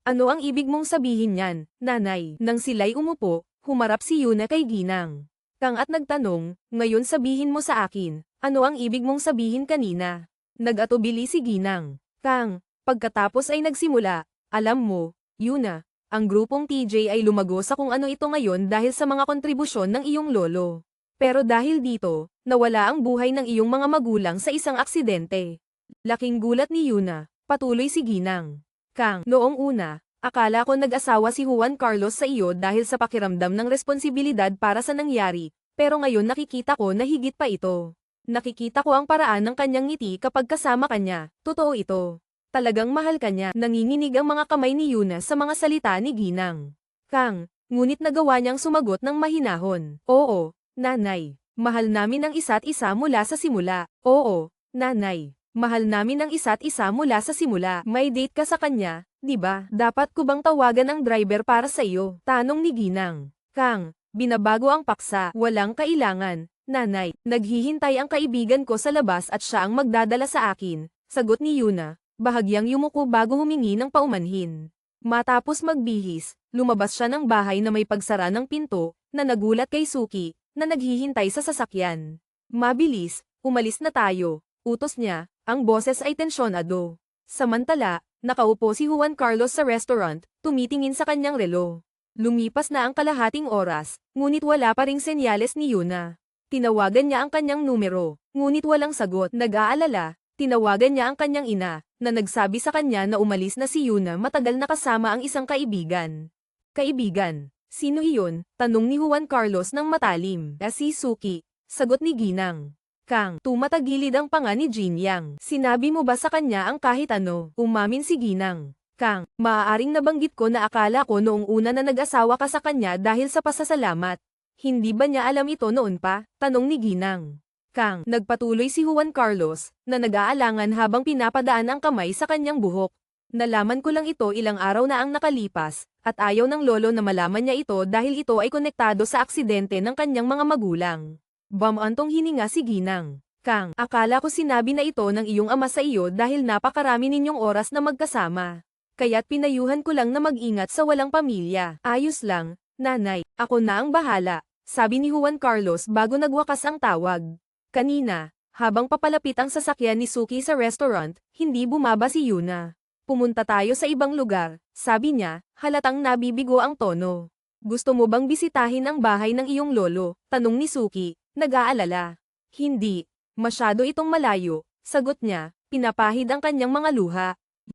Ano ang ibig mong sabihin niyan, nanay? Nang sila'y umupo, humarap si Yuna kay Ginang Kang at nagtanong, ngayon sabihin mo sa akin, ano ang ibig mong sabihin kanina? Nag-atubili si Ginang Kang, pagkatapos ay nagsimula, alam mo, Yuna, ang grupong TJ ay lumago sa kung ano ito ngayon dahil sa mga kontribusyon ng iyong lolo. Pero dahil dito, nawala ang buhay ng iyong mga magulang sa isang aksidente. Laking gulat ni Yuna, patuloy si Ginang Kang, noong una, akala ko nag-asawa si Juan Carlos sa iyo dahil sa pakiramdam ng responsibilidad para sa nangyari, pero ngayon nakikita ko na higit pa ito. Nakikita ko ang paraan ng kanyang ngiti kapag kasama kanya, totoo ito. Talagang mahal kanya. Nanginginig ang mga kamay ni Yuna sa mga salita ni Ginang Kang, ngunit nagawa niyang sumagot ng mahinahon. Oo, nanay. Mahal namin ang isa't isa mula sa simula. Oo, nanay. Mahal namin ang isa't isa mula sa simula. May date ka sa kanya, di ba? Dapat ko bang tawagan ang driver para sa iyo? Tanong ni Ginang Kang, binabago ang paksa. Walang kailangan, nanay. Naghihintay ang kaibigan ko sa labas at siya ang magdadala sa akin. Sagot ni Yuna, bahagyang yumuko bago humingi ng paumanhin. Matapos magbihis, lumabas siya ng bahay na may pagsara ng pinto, na nagulat kay Suki, na naghihintay sa sasakyan. Mabilis, umalis na tayo. Utos niya, ang boses ay tensyonado. Samantala, nakaupo si Juan Carlos sa restaurant, tumitingin sa kanyang relo. Lumipas na ang kalahating oras, ngunit wala pa ring senyales ni Yuna. Tinawagan niya ang kanyang numero, ngunit walang sagot. Nag-aalala, tinawagan niya ang kanyang ina, na nagsabi sa kanya na umalis na si Yuna matagal na kasama ang isang kaibigan. Kaibigan? Sino iyon? Tanong ni Juan Carlos ng matalim. Si Suki. Sagot ni Ginang Kang, tumatagilid ang panga ni Jin Yang. Sinabi mo ba sa kanya ang kahit ano? Umamin si Ginang Kang, maaaring nabanggit ko na akala ko noong una na nag-asawa ka sa kanya dahil sa pasasalamat. Hindi ba niya alam ito noon pa? Tanong ni Ginang Kang. Nagpatuloy si Juan Carlos, na nag-aalangan habang pinapadaan ang kamay sa kanyang buhok. Nalaman ko lang ito ilang araw na ang nakalipas, at ayaw ng lolo na malaman niya ito dahil ito ay konektado sa aksidente ng kanyang mga magulang. Bamantong hininga si Ginang Kang, akala ko sinabi na ito ng iyong ama sa iyo dahil napakarami ninyong oras na magkasama. Kaya't pinayuhan ko lang na mag-ingat sa walang pamilya. Ayos lang, nanay, ako na ang bahala, sabi ni Juan Carlos bago nagwakas ang tawag. Kanina, habang papalapit ang sasakyan ni Suki sa restaurant, hindi bumaba si Yuna. Pumunta tayo sa ibang lugar, sabi niya, halatang nabibigo ang tono. Gusto mo bang bisitahin ang bahay ng iyong lolo? Tanong ni Suki. Nag-aalala. Hindi. Masyado itong malayo, sagot niya, pinapahid ang kanyang mga luha.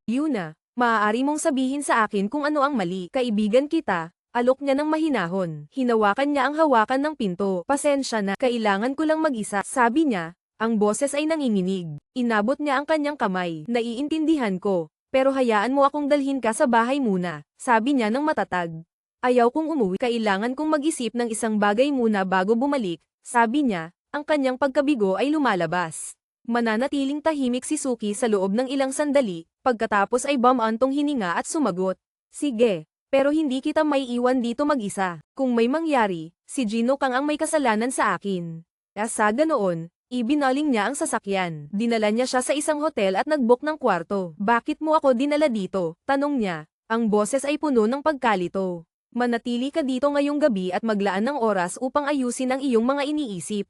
Yuna, maaari mong sabihin sa akin kung ano ang mali. Kaibigan kita, alok niya ng mahinahon. Hinawakan niya ang hawakan ng pinto. Pasensya na, kailangan ko lang mag-isa. Sabi niya, ang boses ay nanginginig. Inabot niya ang kanyang kamay. Naiintindihan ko, pero hayaan mo akong dalhin ka sa bahay muna, sabi niya ng matatag. Ayaw kong umuwi. Kailangan kong mag-isip ng isang bagay muna bago bumalik. Sabi niya, ang kanyang pagkabigo ay lumalabas. Mananatiling tahimik si Suki sa loob ng ilang sandali, pagkatapos ay bumantong hininga at sumagot. Sige, pero hindi kita may iwan dito mag-isa. Kung may mangyari, si Gino Kang ang may kasalanan sa akin. Sa ganoon, ibinaling niya ang sasakyan. Dinala niya siya sa isang hotel at nag-book ng kwarto. Bakit mo ako dinala dito? Tanong niya. Ang boses ay puno ng pagkalito. Manatili ka dito ngayong gabi at maglaan ng oras upang ayusin ang iyong mga iniisip.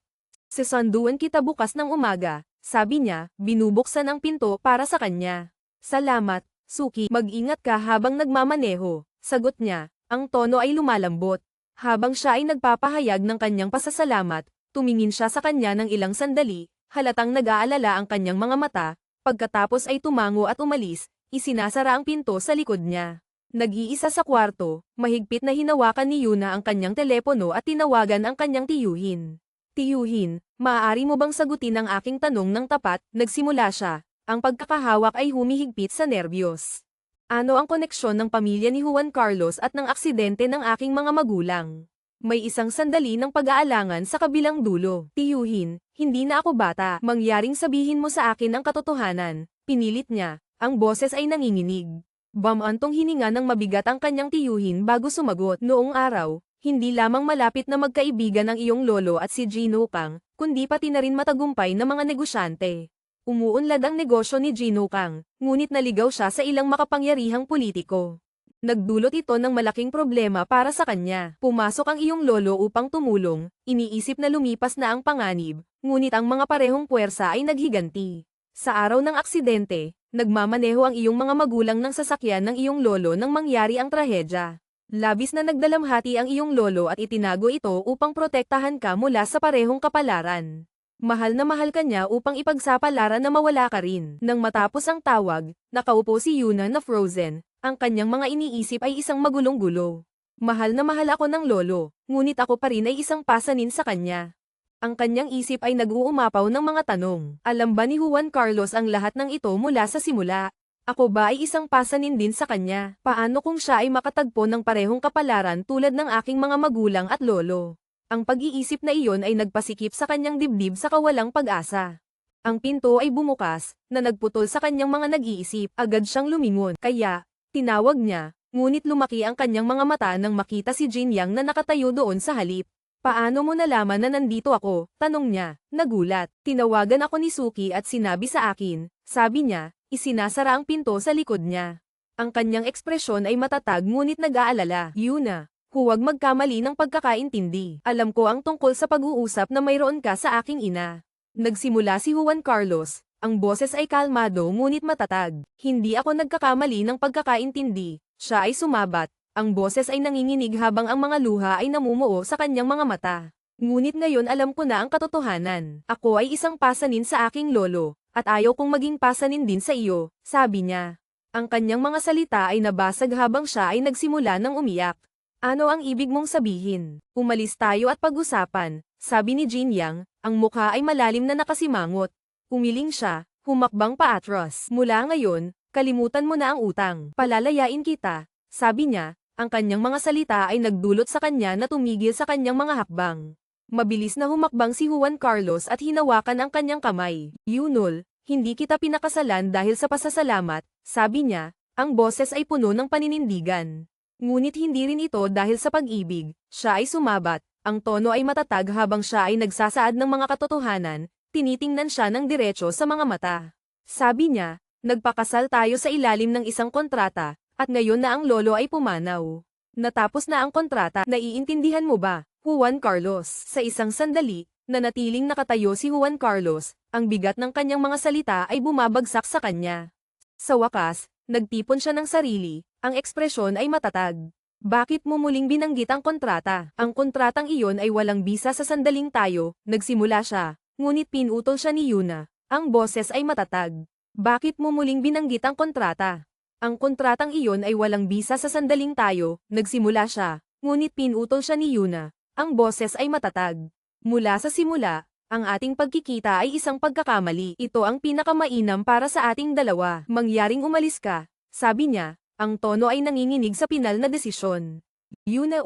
Sasanduan kita bukas ng umaga, sabi niya, binubuksan ang pinto para sa kanya. Salamat, Suki. Mag-ingat ka habang nagmamaneho, sagot niya. Ang tono ay lumalambot. Habang siya ay nagpapahayag ng kanyang pasasalamat, tumingin siya sa kanya ng ilang sandali, halatang nag-aalala ang kanyang mga mata, pagkatapos ay tumango at umalis, isinasara ang pinto sa likod niya. Nag-iisa sa kwarto, mahigpit na hinawakan ni Yuna ang kanyang telepono at tinawagan ang kanyang tiyuhin. Tiyuhin, maaari mo bang sagutin ang aking tanong ng tapat? Nagsimula siya. Ang pagkakahawak ay humihigpit sa nerbiyos. Ano ang koneksyon ng pamilya ni Juan Carlos at ng aksidente ng aking mga magulang? May isang sandali ng pag-aalangan sa kabilang dulo. Tiyuhin, hindi na ako bata. Mangyaring sabihin mo sa akin ang katotohanan. Pinilit niya. Ang boses ay nanginginig. Bamantong hininga ng mabigat ang kanyang tiyuhin bago sumagot. Noong araw, hindi lamang malapit na magkaibigan ang iyong lolo at si Gino Kang, kundi pati na rin matagumpay na mga negosyante. Umuunlad ang negosyo ni Gino Kang, ngunit naligaw siya sa ilang makapangyarihang politiko. Nagdulot ito ng malaking problema para sa kanya. Pumasok ang iyong lolo upang tumulong, iniisip na lumipas na ang panganib, ngunit ang mga parehong puwersa ay naghiganti. Sa araw ng aksidente, nagmamaneho ang iyong mga magulang ng sasakyan ng iyong lolo nang mangyari ang trahedya. Labis na nagdalamhati ang iyong lolo at itinago ito upang protektahan ka mula sa parehong kapalaran. Mahal na mahal ka niya upang ipagsapalaran na mawala ka rin. Nang matapos ang tawag, nakaupo si Yuna na frozen, ang kanyang mga iniisip ay isang magulong-gulo. Mahal na mahal ako ng lolo, ngunit ako pa rin ay isang pasanin sa kanya. Ang kanyang isip ay nag-uumapaw ng mga tanong. Alam ba ni Juan Carlos ang lahat ng ito mula sa simula? Ako ba ay isang pasanin din sa kanya? Paano kung siya ay makatagpo ng parehong kapalaran tulad ng aking mga magulang at lolo? Ang pag-iisip na iyon ay nagpasikip sa kanyang dibdib sa kawalang pag-asa. Ang pinto ay bumukas, na nagputol sa kanyang mga nag-iisip, agad siyang lumingon, kaya, tinawag niya, ngunit lumaki ang kanyang mga mata nang makita si Jin Yang na nakatayo doon sa halip. Paano mo nalaman na nandito ako? Tanong niya, nagulat. Tinawagan ako ni Suki at sinabi sa akin, sabi niya, isinasara ang pinto sa likod niya. Ang kanyang ekspresyon ay matatag ngunit nag-aalala. Yuna, huwag magkamali ng pagkakaintindi. Alam ko ang tungkol sa pag-uusap na mayroon ka sa aking ina. Nagsimula si Juan Carlos, ang boses ay kalmado ngunit matatag. Hindi ako nagkakamali ng pagkakaintindi. Siya ay sumabat. Ang boses ay nanginginig habang ang mga luha ay namumuo sa kanyang mga mata. Ngunit ngayon alam ko na ang katotohanan. Ako ay isang pasanin sa aking lolo, at ayaw kong maging pasanin din sa iyo, sabi niya. Ang kanyang mga salita ay nabasag habang siya ay nagsimula ng umiyak. Ano ang ibig mong sabihin? Umalis tayo at pag-usapan, sabi ni Jin Yang, ang mukha ay malalim na nakasimangot. Umiling siya, humakbang paatras. Mula ngayon, kalimutan mo na ang utang. Palalayain kita, sabi niya. Ang kanyang mga salita ay nagdulot sa kanya na tumigil sa kanyang mga hakbang. Mabilis na humakbang si Juan Carlos at hinawakan ang kanyang kamay. Yunol, hindi kita pinakasalan dahil sa pasasalamat, sabi niya, ang boses ay puno ng paninindigan. Ngunit hindi rin ito dahil sa pag-ibig, siya ay sumabat, ang tono ay matatag habang siya ay nagsasaad ng mga katotohanan, tinitingnan siya ng diretso sa mga mata. Sabi niya, nagpakasal tayo sa ilalim ng isang kontrata, at ngayon na ang lolo ay pumanaw. Natapos na ang kontrata, naiintindihan mo ba, Juan Carlos? Sa isang sandali, nanatiling nakatayo si Juan Carlos, ang bigat ng kanyang mga salita ay bumabagsak sa kanya. Sa wakas, nagtipon siya ng sarili, ang ekspresyon ay matatag. Bakit mo muling binanggit ang kontrata? Ang kontratang iyon ay walang bisa sa sandaling tayo, nagsimula siya, ngunit pinutol siya ni Yuna, ang boses ay matatag. Bakit mo muling binanggit ang kontrata? Ang kontratang iyon ay walang bisa sa sandaling tayo, nagsimula siya, ngunit pinutol siya ni Yuna, ang boses ay matatag. Mula sa simula, ang ating pagkikita ay isang pagkakamali. Ito ang pinakamainam para sa ating dalawa. Mangyaring umalis ka, sabi niya, ang tono ay nanginginig sa pinal na desisyon. Yuna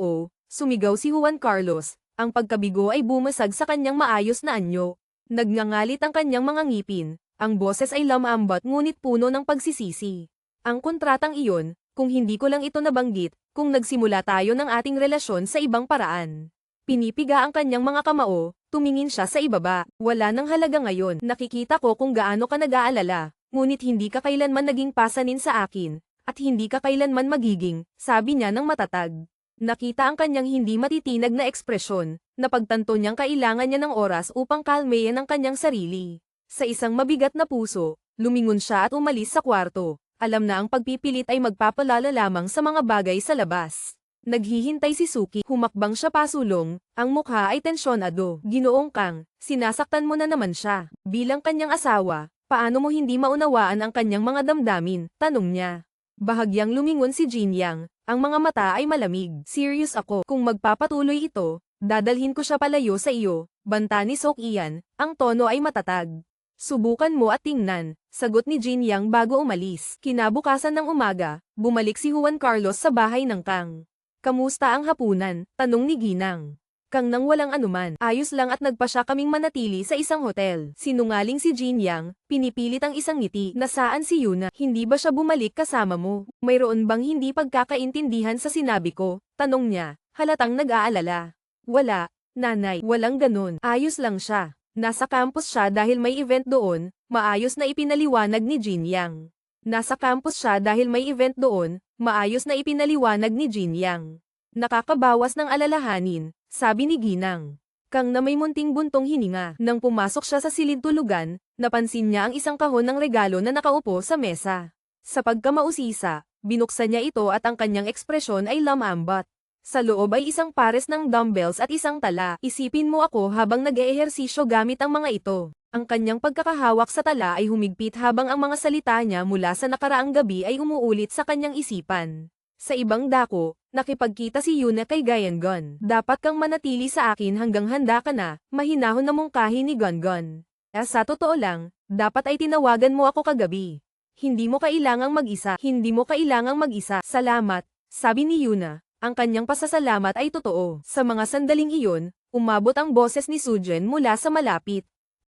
sumigaw si Juan Carlos, ang pagkabigo ay bumasag sa kanyang maayos na anyo. Nagngangalit ang kanyang mga ngipin, ang boses ay lamambat ngunit puno ng pagsisisi. Ang kontratang iyon, kung hindi ko lang ito nabanggit, kung nagsimula tayo ng ating relasyon sa ibang paraan. Pinipiga ang kanyang mga kamao, tumingin siya sa ibaba. Wala nang halaga ngayon. Nakikita ko kung gaano ka nag-aalala, ngunit hindi ka kailanman naging pasanin sa akin, at hindi ka kailanman magiging, sabi niya ng matatag. Nakita ang kanyang hindi matitinag na ekspresyon, napagtanto niyang kailangan niya ng oras upang kalmeyan ang kanyang sarili. Sa isang mabigat na puso, lumingon siya at umalis sa kwarto. Alam na ang pagpipilit ay magpapalala lamang sa mga bagay sa labas. Naghihintay si Suki, humakbang siya pasulong, ang mukha ay tensyonado. Ginoong Kang, sinasaktan mo na naman siya. Bilang kanyang asawa, paano mo hindi maunawaan ang kanyang mga damdamin? Tanong niya. Bahagyang lumingon si Jin Yang, ang mga mata ay malamig. Serious ako, kung magpapatuloy ito, dadalhin ko siya palayo sa iyo, banta ni Sok Ian, ang tono ay matatag. Subukan mo at tingnan, sagot ni Jin Yang bago umalis. Kinabukasan ng umaga, bumalik si Juan Carlos sa bahay ng Kang. Kamusta ang hapunan? Tanong ni Ginang. Kang nang walang anuman, ayos lang at nagpa siya kaming manatili sa isang hotel. Sinungaling si Jin Yang, pinipilit ang isang ngiti. Nasaan si Yuna? Hindi ba siya bumalik kasama mo? Mayroon bang hindi pagkakaintindihan sa sinabi ko? Tanong niya, halatang nag-aalala. Wala, nanay, walang ganun. Ayos lang siya. Nasa campus siya dahil may event doon, maayos na ipinaliwanag ni Jin Yang. Nasa campus siya dahil may event doon, Maayos na ipinaliwanag ni Jin Yang. Nakakabawas ng alalahanin, sabi ni Ginang. Kang na may munting buntong hininga. Nang pumasok siya sa silid tulugan, napansin niya ang isang kahon ng regalo na nakaupo sa mesa. Sa pagkamausisa, binuksan niya ito at ang kanyang ekspresyon ay lamambat. Sa loob ay isang pares ng dumbbells at isang tala. Isipin mo ako habang nag-eehersisyo gamit ang mga ito. Ang kanyang pagkakahawak sa tala ay humigpit habang ang mga salita niya mula sa nakaraang gabi ay umuulit sa kanyang isipan. Sa ibang dako, nakipagkita si Yuna kay Gayangon. Dapat kang manatili sa akin hanggang handa ka na, mahinahon na mungkahi ni Gongon. Sa totoo lang, dapat ay tinawagan mo ako kagabi. Hindi mo kailangang mag-isa. Hindi mo kailangang mag-isa. Salamat, sabi ni Yuna. Ang kanyang pasasalamat ay totoo. Sa mga sandaling iyon, umabot ang boses ni Sujin mula sa malapit.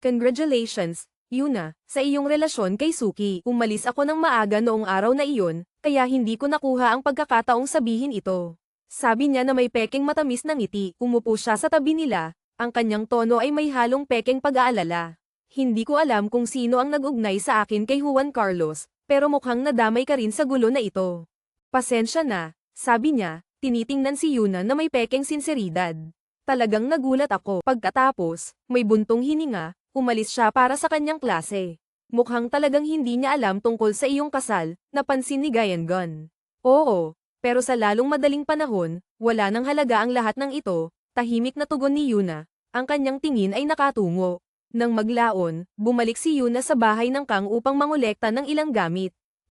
Congratulations, Yuna, sa iyong relasyon kay Suki. Umalis ako ng maaga noong araw na iyon, kaya hindi ko nakuha ang pagkakataong sabihin ito. Sabi niya na may pekeng matamis na ngiti. Umupo siya sa tabi nila, ang kanyang tono ay may halong pekeng pag-aalala. Hindi ko alam kung sino ang nag-ugnay sa akin kay Juan Carlos, pero mukhang nadamay ka rin sa gulo na ito. Pasensya na, sabi niya, tinitingnan si Yuna na may pekeng sinseridad. Talagang nagulat ako. Pagkatapos, may buntong hininga, umalis siya para sa kanyang klase. Mukhang talagang hindi niya alam tungkol sa iyong kasal, napansin ni Gayangon. Oo, pero sa lalong madaling panahon, wala nang halaga ang lahat ng ito, tahimik na tugon ni Yuna. Ang kanyang tingin ay nakatungo. Nang maglaon, bumalik si Yuna sa bahay ng Kang upang mangolekta ng ilang gamit.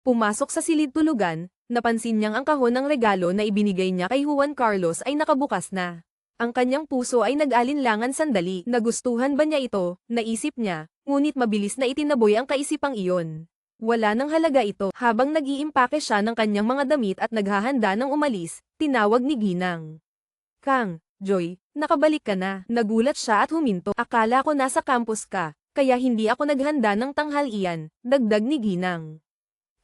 Pumasok sa silid tulugan, napansin niyang ang kahon ng regalo na ibinigay niya kay Juan Carlos ay nakabukas na. Ang kanyang puso ay nag-alinlangan sandali. Nagustuhan ba niya ito, naisip niya, ngunit mabilis na itinaboy ang kaisipang iyon. Wala nang halaga ito. Habang nag-iimpake siya ng kanyang mga damit at naghahanda ng umalis, tinawag ni Ginang. Kang, Joy, nakabalik ka na. Nagulat siya at huminto. Akala ko nasa campus ka, kaya hindi ako naghanda ng tanghalian, dagdag ni Ginang.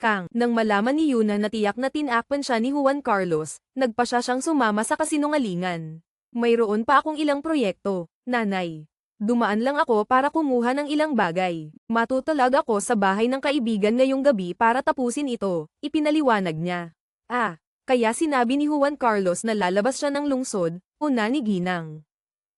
Kang, nang malaman ni Yuna na tiyak na tinakpan siya ni Juan Carlos, nagpa siya siyang sumama sa kasinungalingan. Mayroon pa akong ilang proyekto, nanay. Dumaan lang ako para kumuha ng ilang bagay. Matutulag ako sa bahay ng kaibigan ngayong gabi para tapusin ito, ipinaliwanag niya. Kaya sinabi ni Juan Carlos na lalabas siya ng lungsod, una ni Ginang.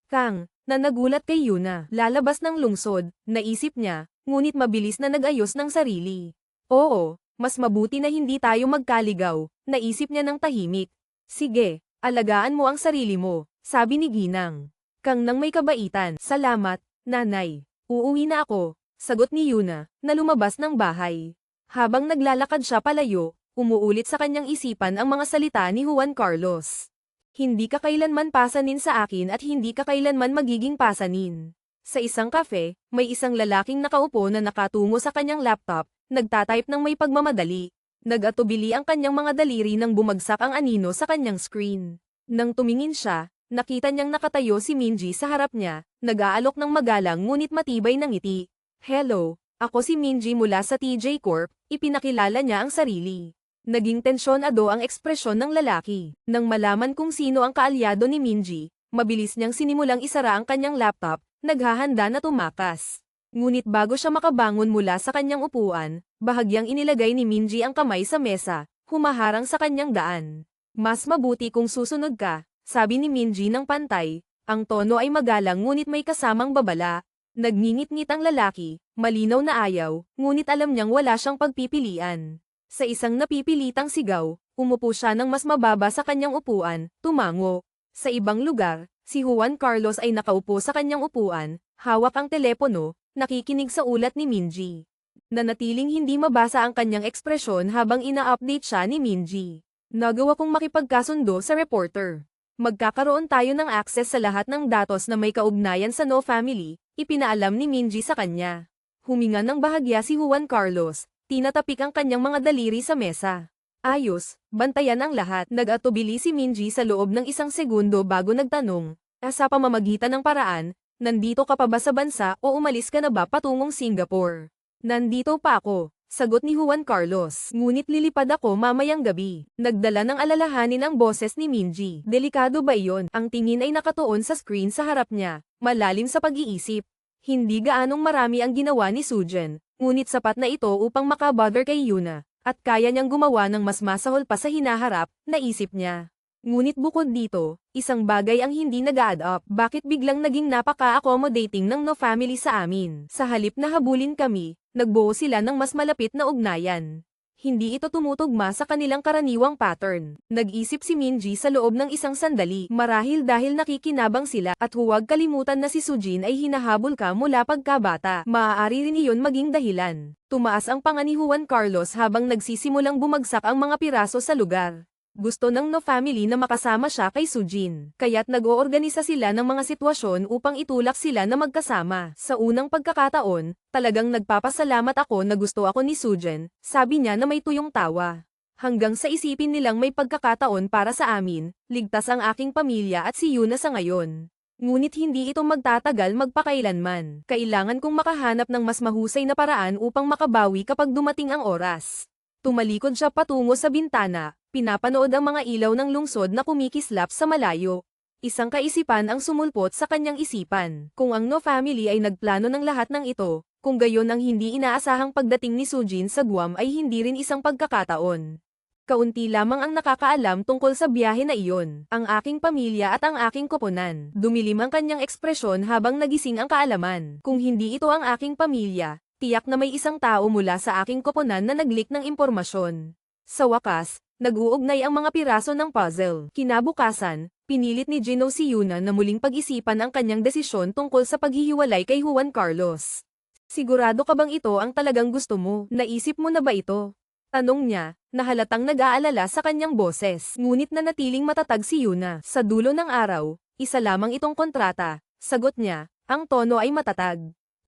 Kang, na nagulat kay Yuna, lalabas ng lungsod, naisip niya, ngunit mabilis na nag-ayos ng sarili. Oo, mas mabuti na hindi tayo magkaligaw, naisip niya ng tahimik. Sige, alagaan mo ang sarili mo, sabi ni Ginang. Kang nang may kabaitan. Salamat, nanay. Uuwi na ako, sagot ni Yuna, na lumabas ng bahay. Habang naglalakad siya palayo, umuulit sa kanyang isipan ang mga salita ni Juan Carlos. Hindi ka kailanman pasanin sa akin at hindi ka kailanman magiging pasanin. Sa isang kafe, may isang lalaking nakaupo na nakatungo sa kanyang laptop, nagtatype ng may pagmamadali. Nag-atubili ang kanyang mga daliri nang bumagsak ang anino sa kanyang screen. Nang tumingin siya, nakita niyang nakatayo si Minji sa harap niya, nag-aalok ng magalang ngunit matibay ng ngiti. Hello, ako si Minji mula sa TJ Corp, ipinakilala niya ang sarili. Naging tensyonado ang ekspresyon ng lalaki. Nang malaman kung sino ang kaalyado ni Minji, mabilis niyang sinimulang isara ang kanyang laptop, naghahanda na tumakas. Ngunit bago siya makabangon mula sa kanyang upuan, bahagyang inilagay ni Minji ang kamay sa mesa, humaharang sa kanyang daan. Mas mabuti kung susunod ka, sabi ni Minji ng pantay, ang tono ay magalang ngunit may kasamang babala. Nagngingit-ngit ang lalaki, malinaw na ayaw, ngunit alam niyang wala siyang pagpipilian. Sa isang napipilitang sigaw, umupo siya ng mas mababa sa kanyang upuan, tumango. Sa ibang lugar, si Juan Carlos ay nakaupo sa kanyang upuan, hawak ang telepono, nakikinig sa ulat ni Minji. Nanatiling hindi mabasa ang kanyang ekspresyon habang ina-update siya ni Minji. Nagawa kong makipagkasundo sa reporter. Magkakaroon tayo ng access sa lahat ng datos na may kaugnayan sa No Family, ipinaalam ni Minji sa kanya. Huminga ng bahagya si Juan Carlos, tinatapik ang kanyang mga daliri sa mesa. Ayos, bantayan ang lahat. Nag-atubili si Minji sa loob ng isang segundo bago nagtanong, sa pamamagitan ng paraan, nandito ka pa ba sa bansa o umalis ka na ba patungong Singapore? Nandito pa ako, sagot ni Juan Carlos. Ngunit lilipad ako mamayang gabi. Nagdala ng alalahanin ang boses ni Minji. Delikado ba iyon? Ang tingin ay nakatuon sa screen sa harap niya, malalim sa pag-iisip. Hindi gaanong marami ang ginawa ni Sujin, ngunit sapat na ito upang makabother kay Yuna, At kaya niyang gumawa ng mas masahol pa sa hinaharap, naisip niya. Ngunit bukod dito, isang bagay ang hindi nag-add up. Bakit biglang naging napaka-accommodating ng no family sa amin? Sa halip na habulin kami, nagbuo sila ng mas malapit na ugnayan. Hindi ito tumutugma sa kanilang karaniwang pattern. Nag-isip si Minji sa loob ng isang sandali, marahil dahil nakikinabang sila, at huwag kalimutan na si Sujin ay hinahabol ka mula pagkabata. Maaari rin iyon maging dahilan. Tumaas ang panga ni Juan Carlos habang nagsisimulang bumagsak ang mga piraso sa lugar. Gusto ng no family na makasama siya kay Sujin, kaya't nag-oorganisa sila ng mga sitwasyon upang itulak sila na magkasama. Sa unang pagkakataon, talagang nagpapasalamat ako na gusto ako ni Sujin, sabi niya na may tuyong tawa. Hanggang sa isipin nilang may pagkakataon para sa amin, ligtas ang aking pamilya at si Yuna sa ngayon. Ngunit hindi ito magtatagal magpakailanman. Kailangan kong makahanap ng mas mahusay na paraan upang makabawi kapag dumating ang oras. Tumalikod siya patungo sa bintana, pinapanood ang mga ilaw ng lungsod na kumikislap sa malayo. Isang kaisipan ang sumulpot sa kanyang isipan. Kung ang no family ay nagplano ng lahat ng ito, kung gayon ang hindi inaasahang pagdating ni Sujin sa Guam ay hindi rin isang pagkakataon. Kaunti lamang ang nakakaalam tungkol sa biyahe na iyon, ang aking pamilya at ang aking koponan. Dumilim ang kanyang ekspresyon habang nagising ang kaalaman. Kung hindi ito ang aking pamilya, tiyak na may isang tao mula sa aking koponan na nag-leak ng impormasyon. Sa wakas, nag-uugnay ang mga piraso ng puzzle. Kinabukasan, pinilit ni Gino si Yuna na muling pag-isipan ang kanyang desisyon tungkol sa paghihiwalay kay Juan Carlos. Sigurado ka bang ito ang talagang gusto mo? Naisip mo na ba ito? Tanong niya, na halatang nag-aalala sa kanyang boses. Ngunit nanatiling matatag si Yuna. Sa dulo ng araw, isa lamang itong kontrata. Sagot niya, ang tono ay matatag.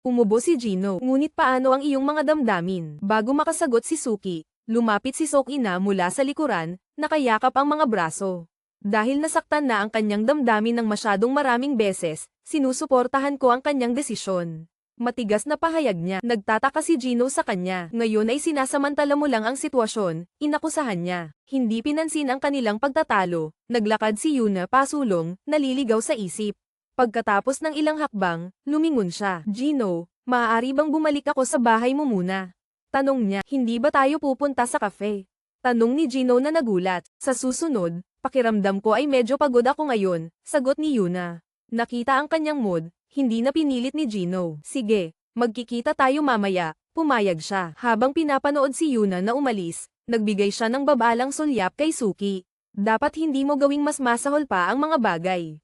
Umubo si Gino. Ngunit paano ang iyong mga damdamin? Bago makasagot si Suki, lumapit si Sok-ina mula sa likuran, nakayakap ang mga braso. Dahil nasaktan na ang kanyang damdamin ng masyadong maraming beses, sinusuportahan ko ang kanyang desisyon. Matigas na pahayag niya. Nagtataka si Gino sa kanya. Ngayon ay sinasamantala mo lang ang sitwasyon, inakusahan niya. Hindi pinansin ang kanilang pagtatalo. Naglakad si Yuna pasulong, naliligaw sa isip. Pagkatapos ng ilang hakbang, lumingon siya. Gino, maaari bang bumalik ako sa bahay mo muna? Tanong niya, hindi ba tayo pupunta sa cafe? Tanong ni Gino na nagulat. Sa susunod, pakiramdam ko ay medyo pagod ako ngayon, sagot ni Yuna. Nakita ang kanyang mood, hindi na pinilit ni Gino. Sige, magkikita tayo mamaya, pumayag siya. Habang pinapanood si Yuna na umalis, nagbigay siya ng babalang sulyap kay Suki. Dapat hindi mo gawing mas masahol pa ang mga bagay.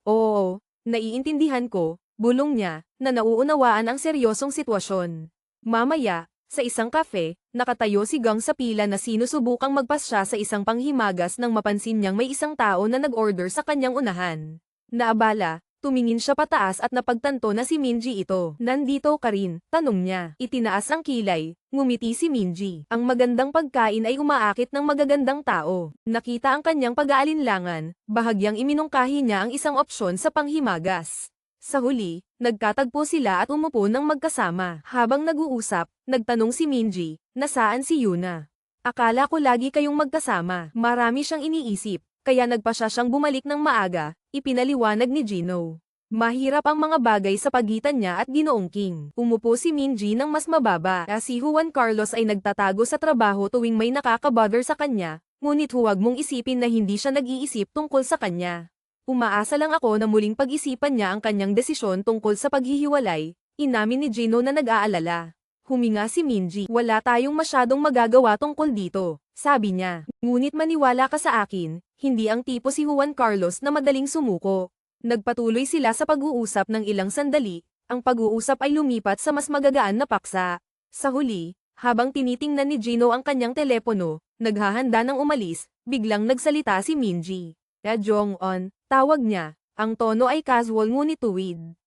Oo, naiintindihan ko, bulong niya, na nauunawaan ang seryosong sitwasyon. Mamaya, sa isang kafe, nakatayo si Gang sa pila na sinusubukang magpasya sa isang panghimagas nang mapansin niyang may isang tao na nag-order sa kanyang unahan. Naabala, tumingin siya pataas at napagtanto na si Minji ito. Nandito ka rin, tanong niya. Itinaas ang kilay, ngumiti si Minji. Ang magandang pagkain ay umaakit ng magagandang tao. Nakita ang kanyang pag-aalinlangan, bahagyang iminungkahi niya ang isang opsyon sa panghimagas. Sa huli, nagkatagpo sila at umupo ng magkasama. Habang nag-uusap, nagtanong si Minji, nasaan si Yuna? Akala ko lagi kayong magkasama. Marami siyang iniisip, kaya nagpasya siyang bumalik ng maaga, ipinaliwanag ni Gino. Mahirap ang mga bagay sa pagitan niya at Ginoong King. Umupo si Minji ng mas mababa. Si Juan Carlos ay nagtatago sa trabaho tuwing may nakaka-bother sa kanya, ngunit huwag mong isipin na hindi siya nag-iisip tungkol sa kanya. Umaasa lang ako na muling pag-isipan niya ang kanyang desisyon tungkol sa paghihiwalay, inamin ni Gino na nag-aalala. Huminga si Minji. Wala tayong masyadong magagawa tungkol dito, sabi niya. Ngunit maniwala ka sa akin, hindi ang tipo si Juan Carlos na madaling sumuko. Nagpatuloy sila sa pag-uusap ng ilang sandali, ang pag-uusap ay lumipat sa mas magagaan na paksa. Sa huli, habang tinitingnan ni Gino ang kanyang telepono, naghahanda ng umalis, biglang nagsalita si Minji. Jong-on, tawag niya, ang tono ay casual ngunit tuwid.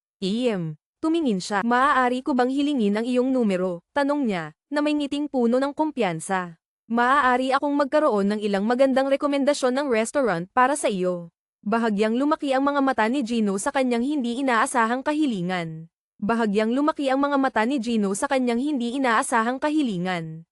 Tumingin siya. Maaari ko bang hilingin ang iyong numero? Tanong niya, na may ngiting puno ng kumpiyansa. Maaari akong magkaroon ng ilang magandang rekomendasyon ng restaurant para sa iyo. Bahagyang lumaki ang mga mata ni Gino sa kanyang hindi inaasahang kahilingan.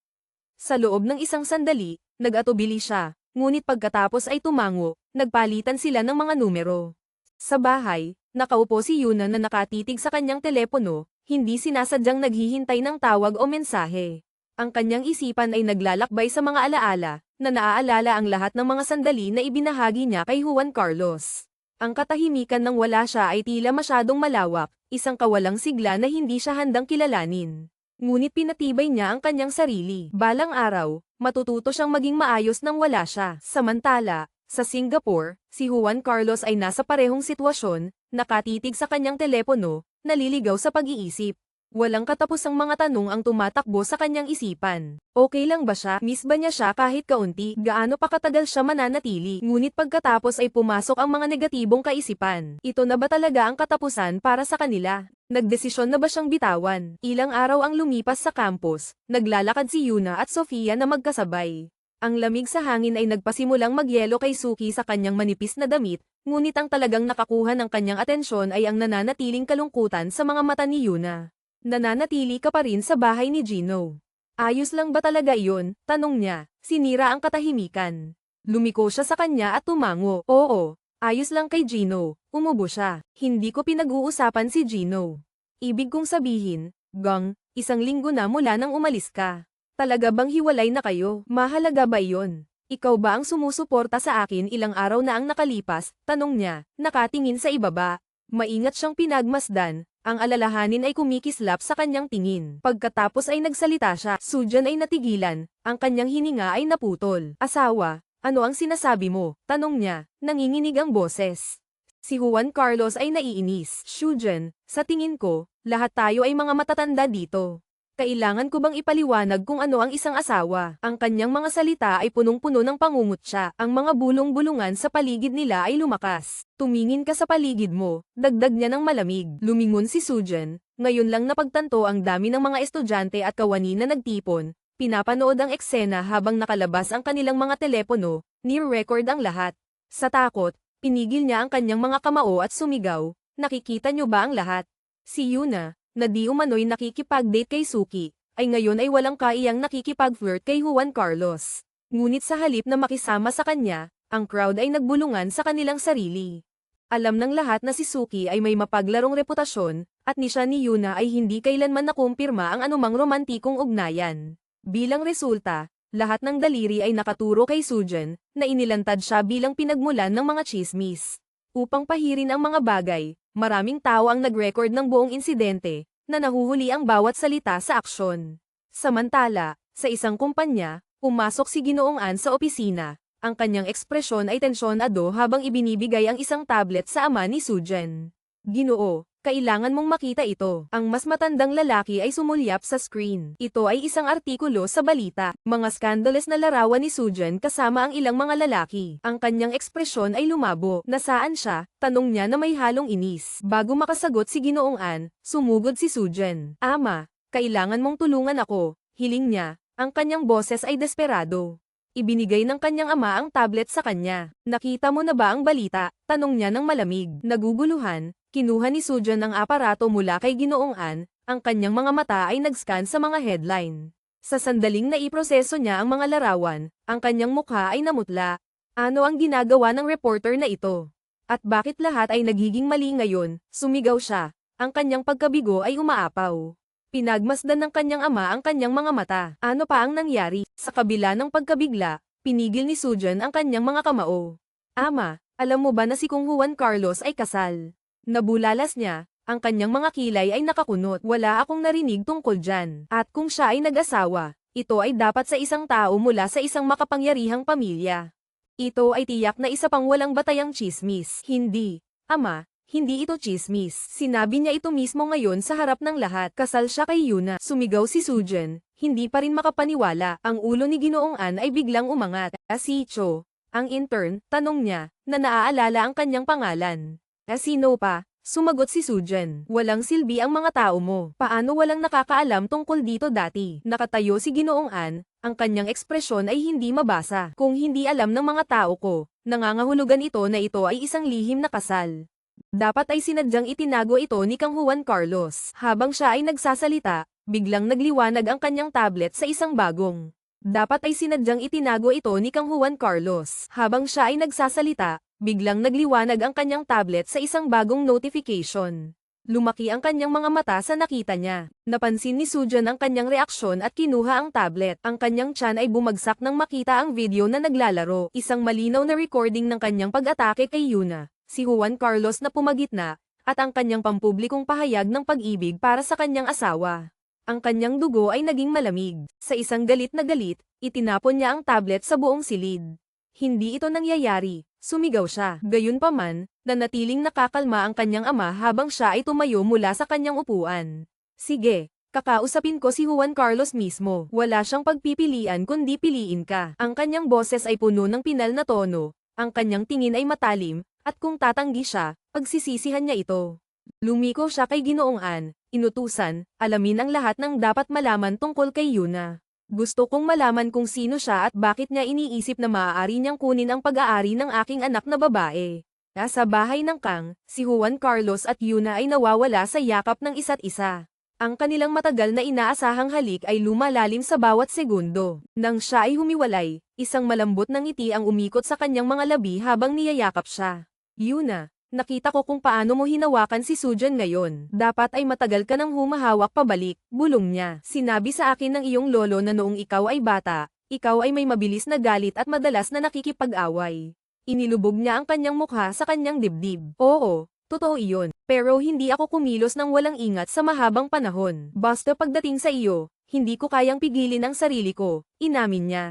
Sa loob ng isang sandali, nag-atubili siya, ngunit pagkatapos ay tumango, nagpalitan sila ng mga numero. Sa bahay, nakaupo si Yuna na nakatitig sa kanyang telepono, hindi sinasadyang naghihintay ng tawag o mensahe. Ang kanyang isipan ay naglalakbay sa mga alaala, na naaalala ang lahat ng mga sandali na ibinahagi niya kay Juan Carlos. Ang katahimikan nang wala siya ay tila masyadong malawak, isang kawalang sigla na hindi siya handang kilalanin. Ngunit pinatibay niya ang kanyang sarili. Balang araw, matututo siyang maging maayos nang wala siya. Samantala, sa Singapore, si Juan Carlos ay nasa parehong sitwasyon, nakatitig sa kanyang telepono, naliligaw sa pag-iisip. Walang katapusang mga tanong ang tumatakbo sa kanyang isipan. Okay lang ba siya? Miss ba niya siya kahit kaunti? Gaano pa katagal siya mananatili? Ngunit pagkatapos ay pumasok ang mga negatibong kaisipan. Ito na ba talaga ang katapusan para sa kanila? Nagdesisyon na ba siyang bitawan? Ilang araw ang lumipas sa campus, naglalakad si Yuna at Sofia na magkasabay. Ang lamig sa hangin ay nagpasimulang magyelo kay Suki sa kanyang manipis na damit, ngunit ang talagang nakakuha ng kanyang atensyon ay ang nananatiling kalungkutan sa mga mata ni Yuna. Nananatili ka pa rin sa bahay ni Gino. Ayos lang ba talaga iyon? Tanong niya, sinira ang katahimikan. Lumiko siya sa kanya at tumango. Oo, ayos lang kay Gino. Umubo siya. Hindi ko pinag-uusapan si Gino. Ibig kong sabihin, Gang, 1 linggo na mula nang umalis ka. Talaga bang hiwalay na kayo? Mahalaga ba iyon? Ikaw ba ang sumusuporta sa akin ilang araw na ang nakalipas? Tanong niya, nakatingin sa ibaba. Maingat siyang pinagmasdan, ang alalahanin ay kumikislap sa kanyang tingin. Pagkatapos ay nagsalita siya, Sujan ay natigilan, ang kanyang hininga ay naputol. Asawa, ano ang sinasabi mo? Tanong niya, nanginginig ang boses. Si Juan Carlos ay naiinis. Sujan, sa tingin ko, lahat tayo ay mga matatanda dito. Kailangan ko bang ipaliwanag kung ano ang isang asawa? Ang kanyang mga salita ay punong-puno ng pangungutya. Ang mga bulong-bulungan sa paligid nila ay lumakas. Tumingin ka sa paligid mo, dagdag niya ng malamig. Lumingon si Sujan, ngayon lang napagtanto ang dami ng mga estudyante at kawani na nagtipon. Pinapanood ang eksena habang nakalabas ang kanilang mga telepono, near-record ang lahat. Sa takot, pinigil niya ang kanyang mga kamao at sumigaw, nakikita niyo ba ang lahat? Si Yuna, na di umano'y nakikipag-date kay Suki, ay ngayon ay walang kaiyang nakikipag-flirt kay Juan Carlos. Ngunit sa halip na makisama sa kanya, ang crowd ay nagbulungan sa kanilang sarili. Alam ng lahat na si Suki ay may mapaglarong reputasyon, at ni siya ni Yuna ay hindi kailanman nakumpirma ang anumang romantikong ugnayan. Bilang resulta, lahat ng daliri ay nakaturo kay Sujan, na inilantad siya bilang pinagmulan ng mga tsismis. Upang pahirin ang mga bagay, maraming tao ang nag-record ng buong insidente, na nahuhuli ang bawat salita sa aksyon. Samantala, sa isang kumpanya, pumasok si Ginoong Ann sa opisina. Ang kanyang ekspresyon ay tensyonado habang ibinibigay ang isang tablet sa ama ni Sujan. Ginoo, kailangan mong makita ito. Ang mas matandang lalaki ay sumulyap sa screen. Ito ay isang artikulo sa balita. Mga scandalous na larawan ni Sujan kasama ang ilang mga lalaki. Ang kanyang ekspresyon ay lumabo. Nasaan siya? Tanong niya na may halong inis. Bago makasagot si Ginoong Ann, sumugod si Sujan. Ama, kailangan mong tulungan ako. Hiling niya. Ang kanyang boses ay desperado. Ibinigay ng kanyang ama ang tablet sa kanya. Nakita mo na ba ang balita? Tanong niya ng malamig. Naguguluhan, kinuha ni Sujan ang aparato mula kay Ginoong Ann, ang kanyang mga mata ay nag-scan sa mga headline. Sa sandaling naiproseso niya ang mga larawan, ang kanyang mukha ay namutla. Ano ang ginagawa ng reporter na ito? At bakit lahat ay nagiging mali ngayon? Sumigaw siya. Ang kanyang pagkabigo ay umaapaw. Pinagmasdan ng kanyang ama ang kanyang mga mata. Ano pa ang nangyari? Sa kabila ng pagkabigla, pinigil ni Sujan ang kanyang mga kamao. Ama, alam mo ba na si Kung Juan Carlos ay kasal? Nabulalas niya, ang kanyang mga kilay ay nakakunot. Wala akong narinig tungkol dyan. At kung siya ay nag-asawa, ito ay dapat sa isang tao mula sa isang makapangyarihang pamilya. Ito ay tiyak na isa pang walang batayang tsismis. Hindi, ama. Hindi ito tsismis. Sinabi niya ito mismo ngayon sa harap ng lahat. Kasal siya kay Yuna. Sumigaw si Sujan. Hindi pa rin makapaniwala. Ang ulo ni Ginoong Ann ay biglang umangat. Si Cho, ang intern, tanong niya, na naaalala ang kanyang pangalan. Sino pa? Sumagot si Sujan. Walang silbi ang mga tao mo. Paano walang nakakaalam tungkol dito dati? Nakatayo si Ginoong Ann. Ang kanyang ekspresyon ay hindi mabasa. Kung hindi alam ng mga tao ko, nangangahulugan ito na ito ay isang lihim na kasal. Dapat ay sinadyang itinago ito ni Kang Juan Carlos. Habang siya ay nagsasalita, biglang nagliwanag ang kanyang tablet sa isang bagong. Dapat ay sinadyang itinago ito ni Kang Juan Carlos. Habang siya ay nagsasalita, biglang nagliwanag ang kanyang tablet sa isang bagong notification. Lumaki ang kanyang mga mata sa nakita niya. Napansin ni Sujan ang kanyang reaksyon at kinuha ang tablet. Ang kanyang tiyan ay bumagsak nang makita ang video na naglalaro. Isang malinaw na recording ng kanyang pag-atake kay Yuna, si Juan Carlos na pumagitna, at ang kanyang pampublikong pahayag ng pag-ibig para sa kanyang asawa. Ang kanyang dugo ay naging malamig. Sa isang galit na galit, itinapon niya ang tablet sa buong silid. Hindi ito nangyayari. Sumigaw siya. Gayunpaman, nanatiling nakakalma ang kanyang ama habang siya ay tumayo mula sa kanyang upuan. Sige, kakausapin ko si Juan Carlos mismo. Wala siyang pagpipilian kundi piliin ka. Ang kanyang boses ay puno ng pinal na tono, ang kanyang tingin ay matalim, at kung tatanggi siya, pagsisisihan niya ito. Lumiko siya kay Ginoong An, inutusan, alamin ang lahat ng dapat malaman tungkol kay Yuna. Gusto kong malaman kung sino siya at bakit niya iniisip na maaari niyang kunin ang pag-aari ng aking anak na babae. Sa bahay ng Kang, si Juan Carlos at Yuna ay nawawala sa yakap ng isa't isa. Ang kanilang matagal na inaasahang halik ay lumalalim sa bawat segundo. Nang siya ay humiwalay, isang malambot na ngiti ang umikot sa kanyang mga labi habang niyayakap siya. Yuna, nakita ko kung paano mo hinawakan si Sujan ngayon. Dapat ay matagal ka nang humahawak pabalik, bulong niya. Sinabi sa akin ng iyong lolo na noong ikaw ay bata, ikaw ay may mabilis na galit at madalas na nakikipag-away. Inilubog niya ang kanyang mukha sa kanyang dibdib. Oo, totoo iyon. Pero hindi ako kumilos ng walang ingat sa mahabang panahon. Basta pagdating sa iyo, hindi ko kayang pigilin ang sarili ko, inamin niya.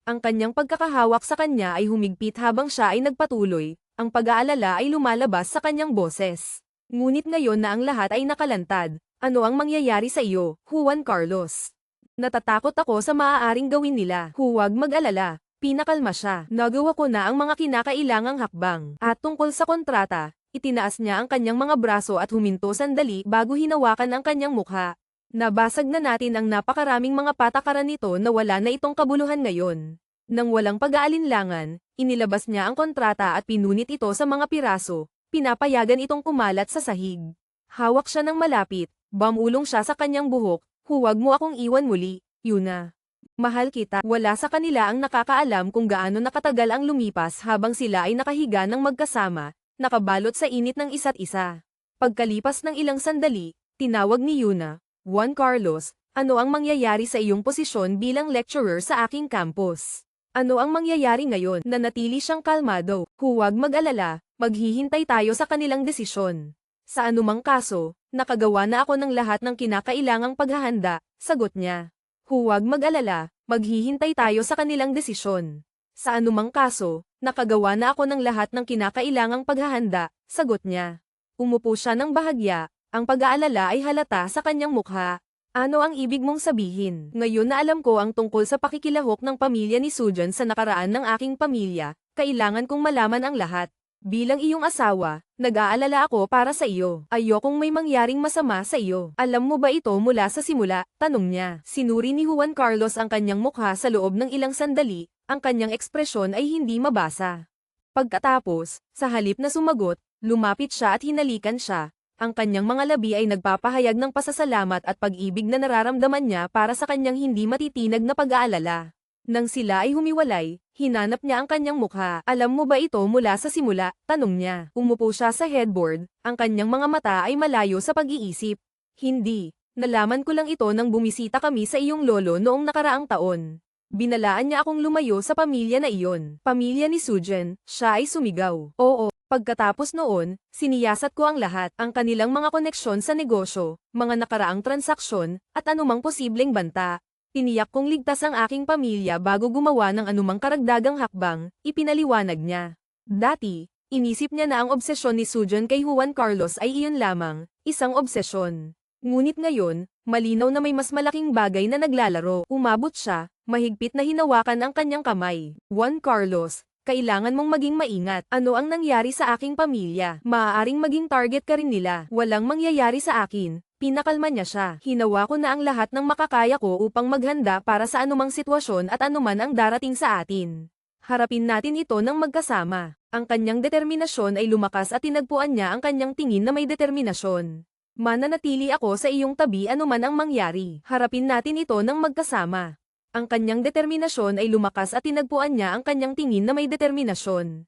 Ang kanyang pagkakahawak sa kanya ay humigpit habang siya ay nagpatuloy. Ang pag-aalala ay lumalabas sa kanyang boses. Ngunit ngayon na ang lahat ay nakalantad, ano ang mangyayari sa iyo, Juan Carlos? Natatakot ako sa maaaring gawin nila. Huwag mag-alala, pinakalma siya. Nagawa ko na ang mga kinakailangang hakbang. At tungkol sa kontrata, itinaas niya ang kanyang mga braso at huminto sandali bago hinawakan ang kanyang mukha. Nabasag na natin ang napakaraming mga patakaran nito na wala na itong kabuluhan ngayon. Nang walang pag-aalinlangan, inilabas niya ang kontrata at pinunit ito sa mga piraso, pinapayagan itong kumalat sa sahig. Hawak siya ng malapit, bumulong siya sa kanyang buhok, huwag mo akong iwan muli, Yuna. Mahal kita. Wala sa kanila ang nakakaalam kung gaano nakatagal ang lumipas habang sila ay nakahiga ng magkasama, nakabalot sa init ng isa't isa. Pagkalipas ng ilang sandali, tinawag ni Yuna, Juan Carlos, ano ang mangyayari sa iyong posisyon bilang lecturer sa aking campus? Ano ang mangyayari ngayon? Nanatili siyang kalmado. Huwag mag-alala, maghihintay tayo sa kanilang desisyon. Sa anumang kaso, nakagawa na ako ng lahat ng kinakailangang paghahanda, sagot niya. Huwag mag-alala, maghihintay tayo sa kanilang desisyon. Sa anumang kaso, nakagawa na ako ng lahat ng kinakailangang paghahanda, sagot niya. Umupo siya ng bahagya, ang pag-aalala ay halata sa kanyang mukha. Ano ang ibig mong sabihin? Ngayon na alam ko ang tungkol sa pakikilahok ng pamilya ni Sujan sa nakaraan ng aking pamilya, kailangan kong malaman ang lahat. Bilang iyong asawa, nag-aalala ako para sa iyo. Ayokong may mangyaring masama sa iyo. Alam mo ba ito mula sa simula? Tanong niya. Sinuri ni Juan Carlos ang kanyang mukha sa loob ng ilang sandali, ang kanyang ekspresyon ay hindi mabasa. Pagkatapos, sa halip na sumagot, lumapit siya at hinalikan siya. Ang kanyang mga labi ay nagpapahayag ng pasasalamat at pag-ibig na nararamdaman niya para sa kanyang hindi matitinag na pag-aalala. Nang sila ay humiwalay, hinanap niya ang kanyang mukha. Alam mo ba ito mula sa simula? Tanong niya. Umupo siya sa headboard, ang kanyang mga mata ay malayo sa pag-iisip. Hindi, nalaman ko lang ito nang bumisita kami sa iyong lolo noong nakaraang taon. Binalaan niya akong lumayo sa pamilya na iyon. Pamilya ni Sujan, siya ay sumigaw. Oo. Pagkatapos noon, siniyasat ko ang lahat, ang kanilang mga koneksyon sa negosyo, mga nakaraang transaksyon, at anumang posibleng banta. Tiniyak kong ligtas ang aking pamilya bago gumawa ng anumang karagdagang hakbang, ipinaliwanag niya. Dati, inisip niya na ang obsesyon ni Sujan kay Juan Carlos ay iyon lamang, isang obsesyon. Ngunit ngayon, malinaw na may mas malaking bagay na naglalaro. Umabot siya, mahigpit na hinawakan ang kanyang kamay. Juan Carlos, kailangan mong maging maingat. Ano ang nangyari sa aking pamilya? Maaaring maging target ka rin nila. Walang mangyayari sa akin. Pinakalma niya siya. Hinawa ko na ang lahat ng makakaya ko upang maghanda para sa anumang sitwasyon at anuman ang darating sa atin. Harapin natin ito ng magkasama. Ang kanyang determinasyon ay lumakas at tinagpuan niya ang kanyang tingin na may determinasyon. Mananatili ako sa iyong tabi anuman ang mangyari. Harapin natin ito ng magkasama. Ang kanyang determinasyon ay lumakas at tinagpuan niya ang kanyang tingin na may determinasyon.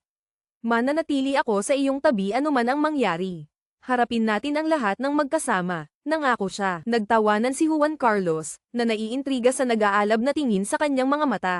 Mananatili ako sa iyong tabi anuman ang mangyari. Harapin natin ang lahat ng magkasama, nangako siya. Nagtawanan si Juan Carlos, na naiintriga sa nag-aalab na tingin sa kanyang mga mata.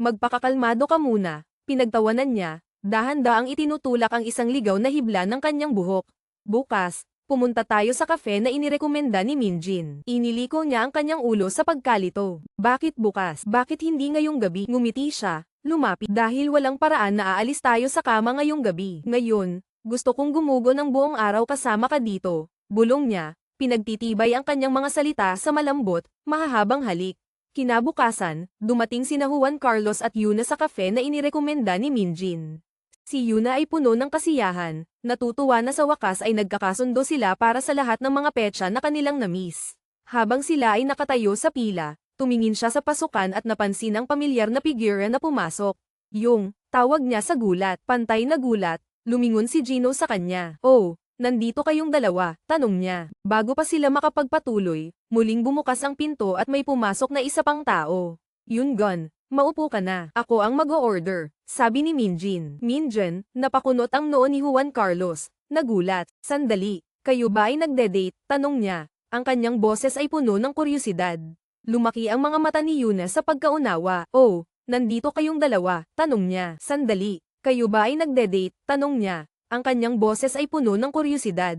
Magpakakalmado ka muna, pinagtawanan niya, dahan-daang itinutulak ang isang ligaw na hibla ng kanyang buhok. Bukas, pumunta tayo sa kafe na inirekomenda ni Minjin. Iniliko niya ang kanyang ulo sa pagkalito. Bakit bukas? Bakit hindi ngayong gabi? Ngumiti siya, lumapit. Dahil walang paraan na aalis tayo sa kama ngayong gabi. Ngayon, gusto kong gumugo ng buong araw kasama ka dito. Bulong niya, pinagtitibay ang kanyang mga salita sa malambot, mahahabang halik. Kinabukasan, dumating sina Juan Carlos at Yuna sa kafe na inirekomenda ni Minjin. Si Yuna ay puno ng kasiyahan, natutuwa na sa wakas ay nagkakasundo sila para sa lahat ng mga petsa na kanilang na-miss. Habang sila ay nakatayo sa pila, tumingin siya sa pasukan at napansin ang pamilyar na figura na pumasok. Yung, tawag niya sa gulat, pantay na gulat, lumingon si Gino sa kanya. Oh, nandito kayong dalawa, tanong niya. Bago pa sila makapagpatuloy, muling bumukas ang pinto at may pumasok na isa pang tao. Yun-gun, maupo ka na. Ako ang mag-o-order, sabi ni Minjin. Minjin, napakunot ang noo ni Juan Carlos. Nagulat. Sandali, kayo ba ay nagde-date? Tanong niya. Ang kanyang boses ay puno ng kuryosidad. Lumaki ang mga mata ni Yuna sa pagkaunawa. Oh, nandito kayong dalawa, tanong niya. Sandali, kayo ba ay nagde-date? Tanong niya. Ang kanyang boses ay puno ng kuryosidad.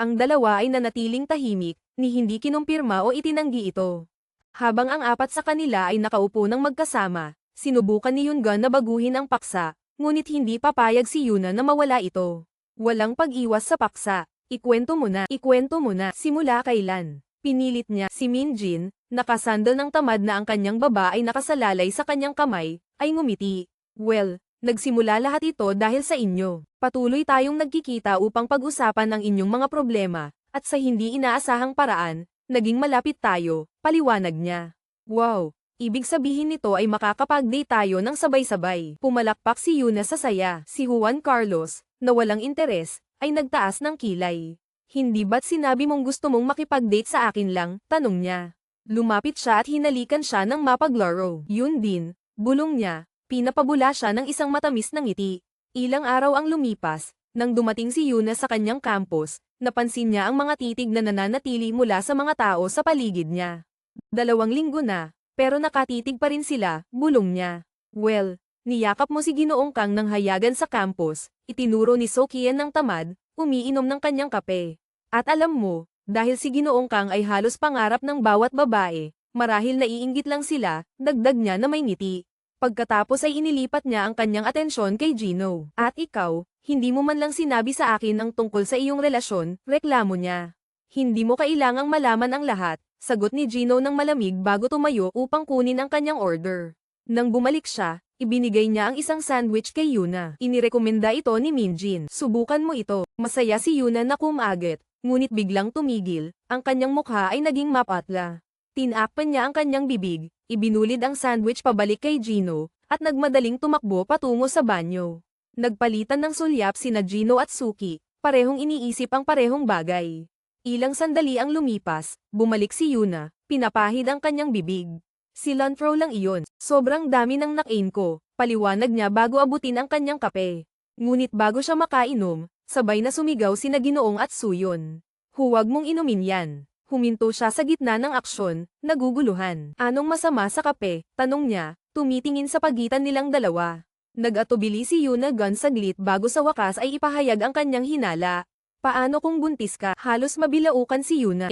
Ang dalawa ay nanatiling tahimik, ni hindi kinumpirma o itinanggi ito. Habang ang apat sa kanila ay nakaupo ng magkasama, sinubukan ni Yungan na baguhin ang paksa, ngunit hindi papayag si Yuna na mawala ito. Walang pag-iwas sa paksa. Ikwento mo na. Ikwento mo na. Simula kailan? Pinilit niya. Si Minjin, nakasandal ng tamad na ang kanyang baba ay nakasalalay sa kanyang kamay, ay ngumiti. Well, nagsimula lahat ito dahil sa inyo. Patuloy tayong nagkikita upang pag-usapan ang inyong mga problema, at sa hindi inaasahang paraan, naging malapit tayo, paliwanag niya. Wow, ibig sabihin nito ay makakapag-date tayo ng sabay-sabay. Pumalakpak si Yuna sa saya. Si Juan Carlos, na walang interes, ay nagtaas ng kilay. Hindi ba't sinabi mong gusto mong makipag-date sa akin lang? Tanong niya. Lumapit siya at hinalikan siya ng mapaglaro. Yun din, bulong niya, pinapabula siya ng isang matamis na ngiti. Ilang araw ang lumipas, nang dumating si Yuna sa kanyang campus, napansin niya ang mga titig na nananatili mula sa mga tao sa paligid niya. 2 linggo na, pero nakatitig pa rin sila, bulong niya. Well, niyakap mo si Ginoong Kang ng hayagan sa campus, itinuro ni Sokian ng tamad, umiinom ng kanyang kape. At alam mo, dahil si Ginoong Kang ay halos pangarap ng bawat babae, marahil naiinggit lang sila, dagdag niya na may ngiti. Pagkatapos ay inilipat niya ang kanyang atensyon kay Gino. At ikaw, hindi mo man lang sinabi sa akin ang tungkol sa iyong relasyon, reklamo niya. Hindi mo kailangang malaman ang lahat, sagot ni Gino ng malamig bago tumayo upang kunin ang kanyang order. Nang bumalik siya, ibinigay niya ang isang sandwich kay Yuna. Inirekomenda ito ni Minjin. Subukan mo ito. Masaya si Yuna na kumagit, ngunit biglang tumigil, ang kanyang mukha ay naging mapatla. Tinakpan niya ang kanyang bibig, ibinulid ang sandwich pabalik kay Gino, at nagmadaling tumakbo patungo sa banyo. Nagpalitan ng sulyap sina Gino at Suki, parehong iniisip ang parehong bagay. Ilang sandali ang lumipas, bumalik si Yuna, pinapahid ang kanyang bibig. Cilantro lang iyon, sobrang dami ng nakain ko, paliwanag niya bago abutin ang kanyang kape. Ngunit bago siya makainom, sabay na sumigaw sina Ginoong at Suyon. Huwag mong inumin yan. Huminto siya sa gitna ng aksyon, naguguluhan. Anong masama sa kape? Tanong niya, tumitingin sa pagitan nilang dalawa. Nag-atubili si Yuna Gun saglit bago sa wakas ay ipahayag ang kanyang hinala. Paano kung buntis ka? Halos mabilaukan si Yuna.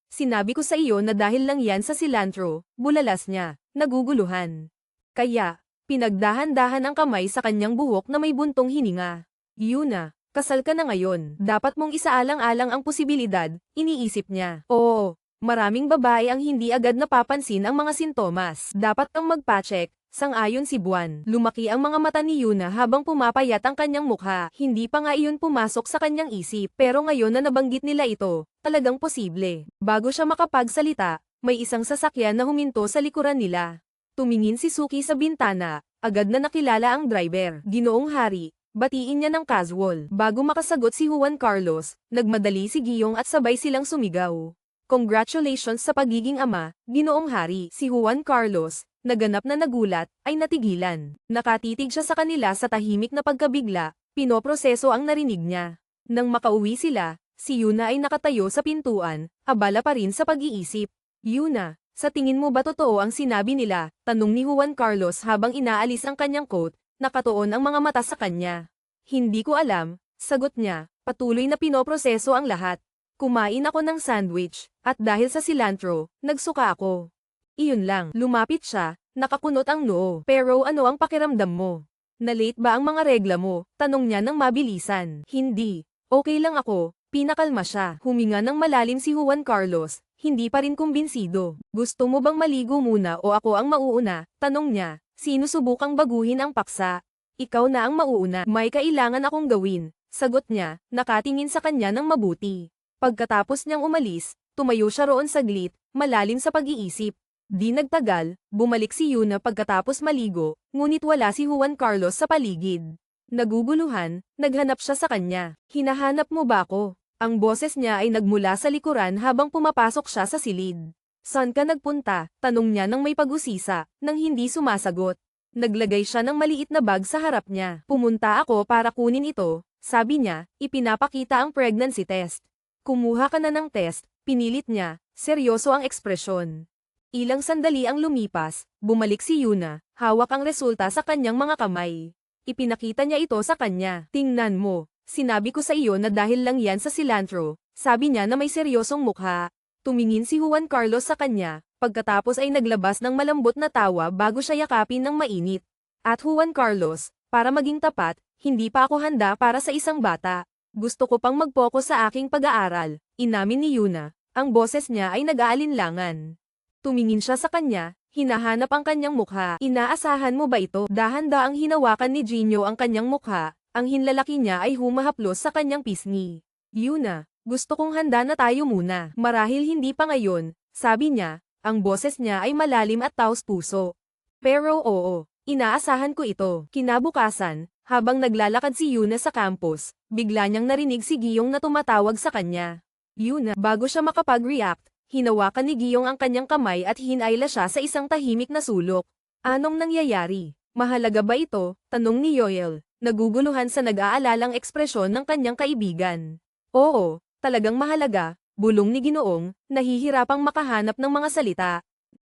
Sinabi ko sa iyo na dahil lang yan sa cilantro, bulalas niya, naguguluhan. Kaya, pinagdahan-dahan ang kamay sa kanyang buhok na may buntong hininga. Yuna, kasal ka na ngayon. Dapat mong isaalang-alang ang posibilidad, iniisip niya. Oo, maraming babae ang hindi agad napapansin ang mga sintomas. Dapat kang magpa-check, sang-ayon si Buwan. Lumaki ang mga mata ni Yuna habang pumapayat ang kanyang mukha. Hindi pa nga iyon pumasok sa kanyang isip, pero ngayon na nabanggit nila ito, talagang posible. Bago siya makapagsalita, may isang sasakyan na huminto sa likuran nila. Tumingin si Suki sa bintana, agad na nakilala ang driver. Ginoong Hari. Batiin niya ng casual. Bago makasagot si Juan Carlos, nagmadali si Giyong at sabay silang sumigaw. Congratulations sa pagiging ama, Ginoong Hari. Si Juan Carlos, naganap na nagulat, ay natigilan. Nakatitig siya sa kanila sa tahimik na pagkabigla, pinoproseso ang narinig niya. Nang makauwi sila, Si Yuna ay nakatayo sa pintuan, abala pa rin sa pag-iisip. Yuna, sa tingin mo ba totoo ang sinabi nila? Tanong ni Juan Carlos habang inaalis ang kanyang coat, nakatuon ang mga mata sa kanya. Hindi ko alam, sagot niya, patuloy na pinoproseso ang lahat. Kumain ako ng sandwich, at dahil sa cilantro, nagsuka ako. Iyon lang, lumapit siya, nakakunot ang noo. Pero ano ang pakiramdam mo? Na-late ba ang mga regla mo? Tanong niya ng mabilisan. Hindi. Okay lang ako, pinakalma siya. Huminga ng malalim si Juan Carlos, hindi pa rin kumbinsido. Gusto mo bang maligo muna o ako ang mauuna? Tanong niya, sinusubukang baguhin ang paksa. Ikaw na ang mauuna. May kailangan akong gawin. Sagot niya, nakatingin sa kanya ng mabuti. Pagkatapos niyang umalis, tumayo siya roon saglit, malalim sa pag-iisip. Di nagtagal, bumalik si Yuna pagkatapos maligo, ngunit wala si Juan Carlos sa paligid. Naguguluhan, naghanap siya sa kanya. Hinahanap mo ba ako? Ang boses niya ay nagmula sa likuran habang pumapasok siya sa silid. Saan ka nagpunta? Tanong niya nang may pag-usisa, nang hindi sumasagot. Naglagay siya ng maliit na bag sa harap niya. Pumunta ako para kunin ito, sabi niya, ipinapakita ang pregnancy test. Kumuha ka na ng test, pinilit niya, seryoso ang ekspresyon. Ilang sandali ang lumipas, bumalik si Yuna, hawak ang resulta sa kanyang mga kamay. Ipinakita niya ito sa kanya. Tingnan mo, sinabi ko sa iyo na dahil lang yan sa cilantro, sabi niya na may seryosong mukha. Tumingin si Juan Carlos sa kanya, pagkatapos ay naglabas ng malambot na tawa bago siya yakapin ng mainit. At Juan Carlos, para maging tapat, hindi pa ako handa para sa isang bata. Gusto ko pang mag-focus sa aking pag-aaral, inamin ni Yuna. Ang boses niya ay nag-aalinlangan. Tumingin siya sa kanya, hinahanap ang kanyang mukha. Inaasahan mo ba ito? Dahan-daang hinawakan ni Gino ang kanyang mukha, ang hinlalaki niya ay humahaplos sa kanyang pisngi. Yuna, gusto kong handa na tayo muna. Marahil hindi pa ngayon, sabi niya, ang boses niya ay malalim at taos-puso. Pero oo, inaasahan ko ito. Kinabukasan, habang naglalakad si Yuna sa campus, bigla niyang narinig si Giyong na tumatawag sa kanya. Yuna, bago siya makapag-react, hinawakan ni Giyong ang kanyang kamay at hinayla siya sa isang tahimik na sulok. Anong nangyayari? Mahalaga ba ito? Tanong ni Yoel, naguguluhan sa nag-aalalang ekspresyon ng kanyang kaibigan. Oo, talagang mahalaga, bulong ni Ginoong, nahihirapang makahanap ng mga salita.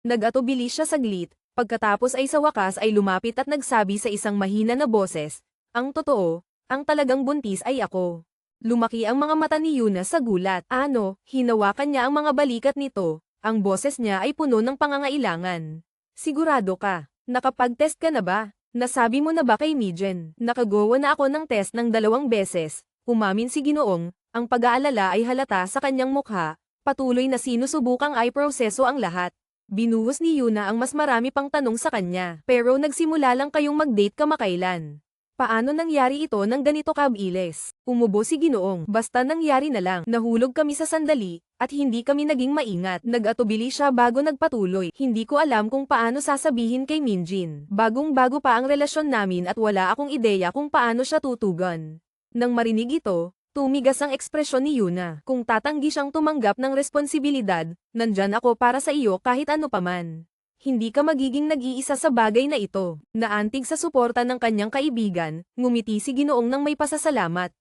Nag-atubili siya saglit, pagkatapos ay sa wakas ay lumapit at nagsabi sa isang mahina na boses, ang totoo, ang talagang buntis ay ako. Lumaki ang mga mata ni Yuna sa gulat. Ano, hinawakan niya ang mga balikat nito, ang boses niya ay puno ng pangangailangan. Sigurado ka, nakapag-test ka na ba? Nasabi mo na ba kay Mijen? Nakagawa na ako ng test ng 2 beses, umamin si Ginoong, ang pag-aalala ay halata sa kanyang mukha, patuloy na sinusubukang ay proseso ang lahat. Binuhos ni Yuna ang mas marami pang tanong sa kanya, pero nagsimula lang kayong mag-date kamakailan. Paano nangyari ito ng ganito kabilis? Umubo si Ginoong. Basta nangyari na lang. Nahulog kami sa sandali, at hindi kami naging maingat. Nag-atubili siya bago nagpatuloy. Hindi ko alam kung paano sasabihin kay Minjin. Bagong-bago pa ang relasyon namin at wala akong ideya kung paano siya tutugan. Nang marinig ito, tumigas ang ekspresyon ni Yuna. Kung tatanggi siyang tumanggap ng responsibilidad, nandyan ako para sa iyo kahit ano paman. Hindi ka magiging nag-iisa sa bagay na ito. Naantig sa suporta ng kanyang kaibigan, ngumiti si Ginoong ng may pasasalamat.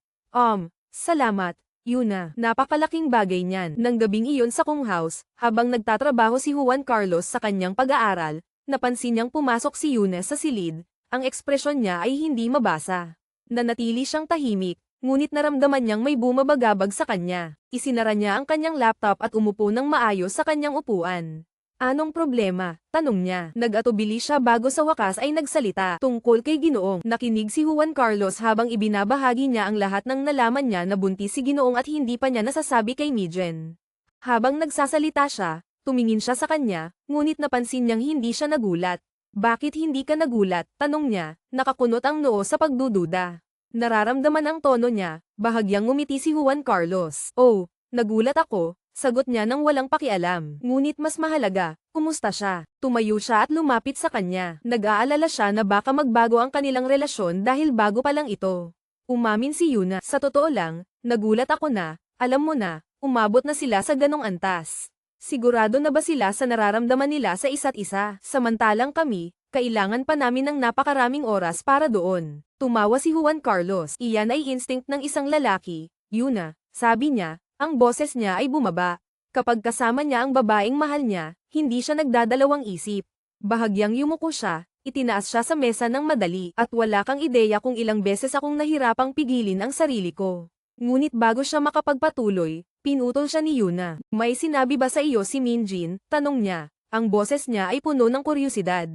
Salamat, Yuna. Napakalaking bagay niyan. Nang gabing iyon sa Kung House, habang nagtatrabaho si Juan Carlos sa kanyang pag-aaral, napansin niyang pumasok si Yuna sa silid, ang ekspresyon niya ay hindi mabasa. Nanatili siyang tahimik, ngunit naramdaman niyang may bumabagabag sa kanya. Isinara niya ang kanyang laptop at umupo ng maayos sa kanyang upuan. Anong problema? Tanong niya. Nag-atubili siya bago sa wakas ay nagsalita. Tungkol kay Ginoong, nakinig si Juan Carlos habang ibinabahagi niya ang lahat ng nalaman niya na buntis si Ginoong at hindi pa niya nasasabi kay Mijen. Habang nagsasalita siya, tumingin siya sa kanya, ngunit napansin niyang hindi siya nagulat. Bakit hindi ka nagulat? Tanong niya, nakakunot ang noo sa pagdududa. Nararamdaman ang tono niya, bahagyang ngumiti si Juan Carlos. Oh, nagulat ako. Sagot niya nang walang pakialam. Ngunit mas mahalaga, kumusta siya? Tumayo siya at lumapit sa kanya. Nag-aalala siya na baka magbago ang kanilang relasyon dahil bago pa lang ito. Umamin si Yuna. Sa totoo lang, nagulat ako na, alam mo na, umabot na sila sa ganong antas. Sigurado na ba sila sa nararamdaman nila sa isa't isa? Samantalang kami, kailangan pa namin ng napakaraming oras para doon. Tumawa si Juan Carlos. Iyan ay instinct ng isang lalaki, Yuna, sabi niya. Ang boses niya ay bumaba. Kapag kasama niya ang babaeng mahal niya, hindi siya nagdadalawang isip. Bahagyang yumuko siya, itinaas siya sa mesa ng madali at wala kang ideya kung ilang beses akong nahirapang pigilin ang sarili ko. Ngunit bago siya makapagpatuloy, pinutol siya ni Yuna. May sinabi ba sa iyo si Minjin? Tanong niya. Ang boses niya ay puno ng kuryosidad.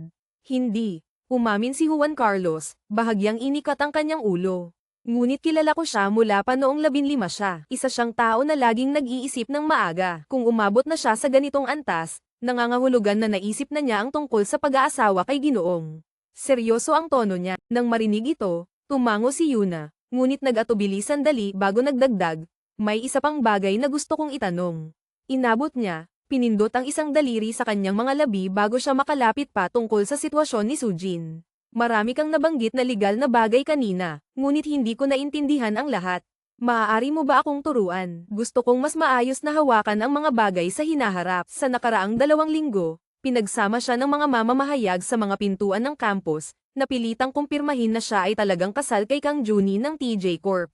Hindi. Umamin si Juan Carlos, bahagyang inikat ang kanyang ulo. Ngunit kilala ko siya mula pa noong 15 siya. Isa siyang tao na laging nag-iisip ng maaga. Kung umabot na siya sa ganitong antas, nangangahulugan na naisip na niya ang tungkol sa pag-aasawa kay Ginoong. Seryoso ang tono niya. Nang marinig ito, tumango si Yuna, ngunit nag-atubili sandali bago nagdagdag, may isa pang bagay na gusto kong itanong. Inabot niya, pinindot ang isang daliri sa kanyang mga labi bago siya makalapit pa tungkol sa sitwasyon ni Sujin. Marami kang nabanggit na legal na bagay kanina, ngunit hindi ko naintindihan ang lahat. Maaari mo ba akong turuan? Gusto kong mas maayos na hawakan ang mga bagay sa hinaharap. Sa nakaraang 2 linggo, pinagsama siya ng mga mamamahayag sa mga pintuan ng campus, napilitang kumpirmahin na siya ay talagang kasal kay Kang Juni ng TJ Corp.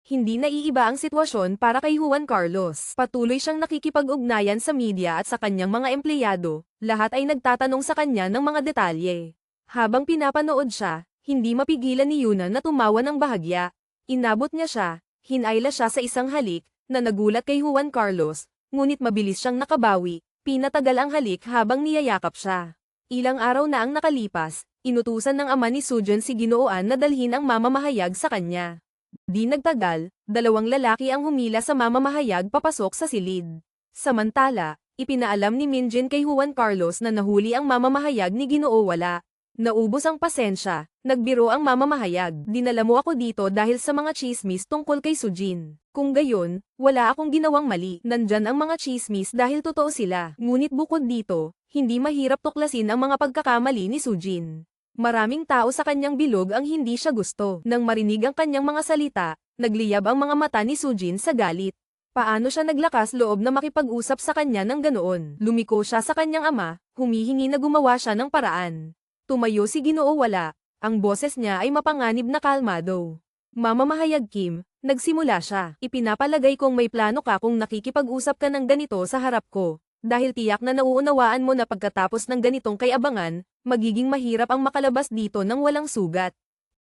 Hindi naiiba ang sitwasyon para kay Juan Carlos. Patuloy siyang nakikipag-ugnayan sa media at sa kanyang mga empleyado, lahat ay nagtatanong sa kanya ng mga detalye. Habang pinapanood siya, hindi mapigilan ni Yuna na tumawa ng bahagya. Inabot niya siya, hinayla siya sa isang halik, na nagulat kay Juan Carlos, ngunit mabilis siyang nakabawi, pinatagal ang halik habang niyayakap siya. Ilang araw na ang nakalipas, inutusan ng ama ni Sujin si Ginooan na dalhin ang mamamahayag sa kanya. Di nagtagal, 2 lalaki ang humila sa mamamahayag papasok sa silid. Samantala, ipinaalam ni Minjin kay Juan Carlos na nahuli ang mamamahayag ni Ginoo wala. Naubos ang pasensya, nagbiro ang mamamahayag. Dinala mo ako dito dahil sa mga chismis tungkol kay Sujin. Kung gayon, wala akong ginawang mali. Nandyan ang mga chismis dahil totoo sila. Ngunit bukod dito, hindi mahirap tuklasin ang mga pagkakamali ni Sujin. Maraming tao sa kanyang bilog ang hindi siya gusto. Nang marinig ang kanyang mga salita, nagliyab ang mga mata ni Sujin sa galit. Paano siya naglakas loob na makipag-usap sa kanya ng ganoon? Lumiko siya sa kanyang ama, humihingi na gumawa siya ng paraan. Tumayo si Ginoo wala, ang boses niya ay mapanganib na kalmado. Mamamahayag Kim, nagsimula siya. Ipinapalagay kong may plano ka kung nakikipag-usap ka ng ganito sa harap ko. Dahil tiyak na nauunawaan mo na pagkatapos ng ganitong kayabangan, magiging mahirap ang makalabas dito ng walang sugat.